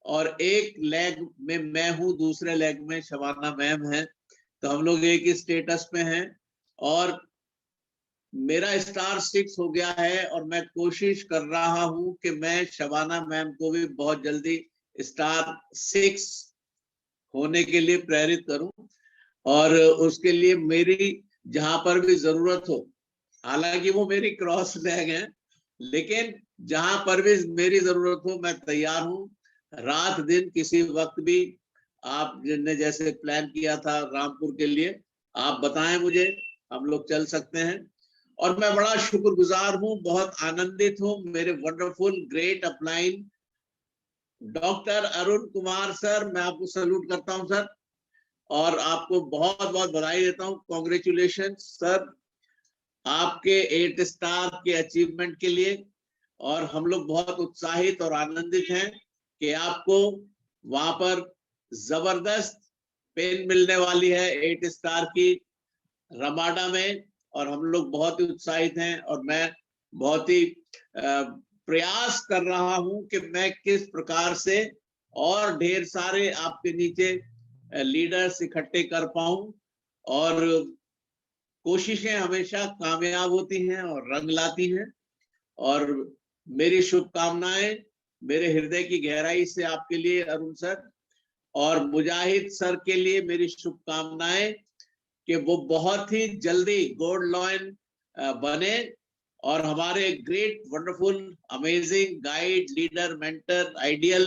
और एक लेग में मैं हूँ, दूसरे लेग में शबाना मैम है, तो हम लोग एक ही स्टेटस में हैं। और मेरा स्टार 6 हो गया है, और मैं कोशिश कर रहा हूँ कि मैं शबाना मैम को भी बहुत जल्दी स्टार 6 होने के लिए प्रेरित करूं। और उसके लिए मेरी जहां पर भी जरूरत हो, हालांकि वो मेरी क्रॉस लेग है, लेकिन जहां पर भी मेरी जरूरत हो मैं तैयार हूं, रात दिन किसी वक्त भी। आप जिनने जैसे प्लान किया था रामपुर के लिए, आप बताएं मुझे, हम लोग चल सकते हैं। और मैं बड़ा शुक्रगुजार हूं, बहुत आनंदित हूं, मेरे wonderful great upline doctor Arun Kumar sir, मैं आपको सैल्यूट करता हूं सर, और आपको बहुत बहुत बधाई देता हूं। कॉन्ग्रेचुलेशन सर आपके 8 स्टार के अचीवमेंट के लिए। और हम लोग बहुत उत्साहित और आनंदित हैं कि आपको वहां पर जबरदस्त पेन मिलने वाली है 8 स्टार की रमाडा में, और हम लोग बहुत ही उत्साहित हैं। और मैं बहुत ही प्रयास कर रहा हूं कि मैं किस प्रकार से और ढेर सारे आपके नीचे लीडर्स इकट्ठे कर पाऊं, और कोशिशें हमेशा कामयाब होती हैं और रंग लाती हैं। और मेरी शुभकामनाएं मेरे हृदय की गहराई से आपके लिए अरुण सर, और मुजाहिद सर के लिए मेरी शुभकामनाएं कि वो बहुत ही जल्दी गोल्ड लॉयन बने, और हमारे great wonderful amazing guide, leader, mentor, ideal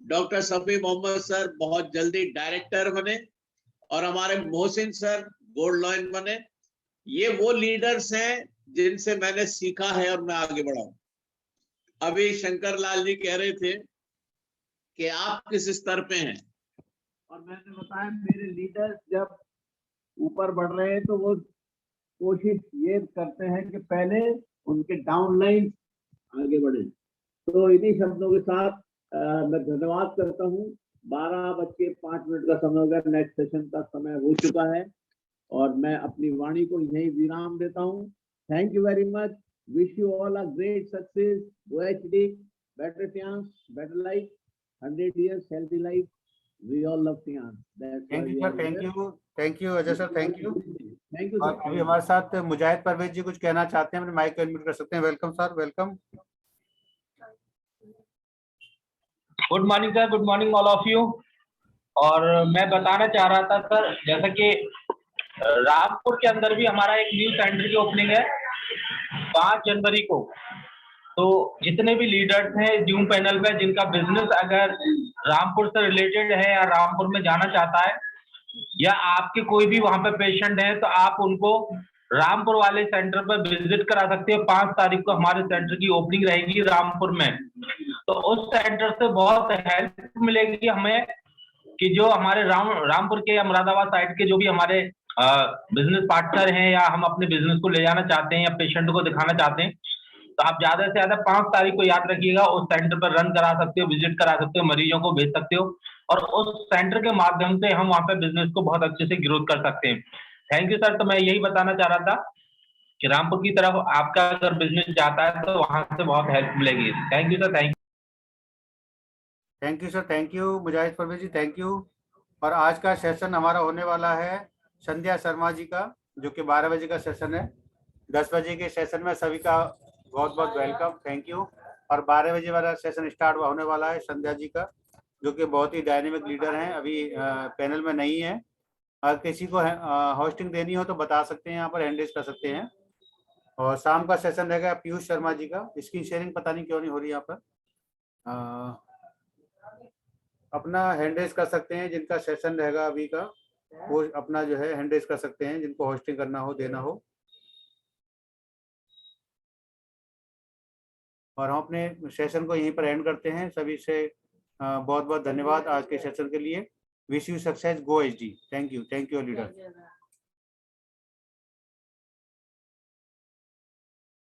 doctor Safi Mohammad sir बहुत जल्दी डायरेक्टर बने, और हमारे मोहसिन सर गोल्ड लॉयन बने। ये वो लीडर्स हैं जिनसे मैंने सीखा है और मैं आगे बढ़ा हूं। अभी शंकर लाल जी कह रहे थे कि आप किस स्तर पे हैं, और मैंने बताया मेरे लीडर्स जब ऊपर बढ़ रहे हैं तो वो कोशिश ये करते हैं कि पहले उनके डाउनलाइन आगे बढ़े। तो इन्हीं शब्दों के साथ मैं धन्यवाद करता हूँ। 12:05 का समय हो गया, नेक्स्ट सेशन का समय हो चुका है, और मैं अपनी वाणी को यही विराम देता हूँ। Thank you very much, wish you all a great success, OHD, better chance, better life, 100 years healthy life, we all love Tian. Thank you sir, thank you Ajay sir, thank you. Thank you और अभी हमारे साथ मुजाहिद परवेज जी कुछ कहना चाहते हैं, अपने mic को अनम्यूट कर सकते हैं। Welcome sir, welcome. Good morning sir, good morning all of you. और मैं बताना चाह रहा था सर, जैसा कि रामपुर के अंदर भी हमारा एक न्यू सेंटर की ओपनिंग है 5 जनवरी को। तो जितने भी लीडर्स हैं जूम पैनल पे, जिनका बिजनेस अगर रामपुर से रिलेटेड है या रामपुर में जाना चाहता है, या आपके कोई भी वहां पे पेशेंट है, तो आप उनको रामपुर वाले सेंटर पर विजिट करा सकते हो। 5 तारीख को हमारे सेंटर की ओपनिंग रहेगी रामपुर में, तो उस सेंटर से बहुत हेल्प मिलेगी हमें कि जो हमारे रामपुर के या मुरादाबाद साइड के जो भी हमारे बिजनेस पार्टनर हैं या हम अपने बिजनेस को ले जाना चाहते हैं या पेशेंट को दिखाना चाहते हैं, तो आप ज्यादा से ज्यादा 5 तारीख को याद रखिएगा, उस सेंटर पर रन करा सकते हो, विजिट करा सकते हो, मरीजों को भेज सकते हो और उस सेंटर के माध्यम से हम वहाँ पे बिजनेस को बहुत अच्छे से ग्रोथ कर सकते हैं। Thank you sir. तो मैं यही बताना चाह रहा था कि रामपुर की तरफ आपका अगर बिजनेस जाता है तो वहां से बहुत हेल्प मिलेगी। Thank you sir. Thank you sir, thank you Mujahid Parvez ji, thank you. और आज का सेशन हमारा होने वाला है संध्या शर्मा जी का, जो कि 12 बजे का सेशन है। 10 बजे के सेशन में सभी का बहुत बहुत वेलकम, थैंक यू। और 12 बजे वाला सेशन स्टार्ट होने वाला है संध्या जी का, जो कि बहुत ही डायनेमिक लीडर हैं, अभी पैनल में नहीं है। अगर किसी को होस्टिंग देनी हो तो बता सकते हैं, यहाँ पर हैंड रेज कर सकते हैं। और शाम का सेशन रहेगा पीयूष शर्मा जी का। स्क्रीन शेयरिंग पता नहीं क्यों नहीं हो रही यहाँ पर। अपना हैंड रेज कर सकते हैं, जिनका सेशन रहेगा अभी का वो अपना जो है हैंड रेज कर सकते हैं, जिनको होस्टिंग करना हो, देना हो। और हम अपने सेशन को यहीं पर एंड करते हैं। सभी से बहुत बहुत धन्यवाद आज के सेशन के लिए। Wish you success, go HD. Thank you leader.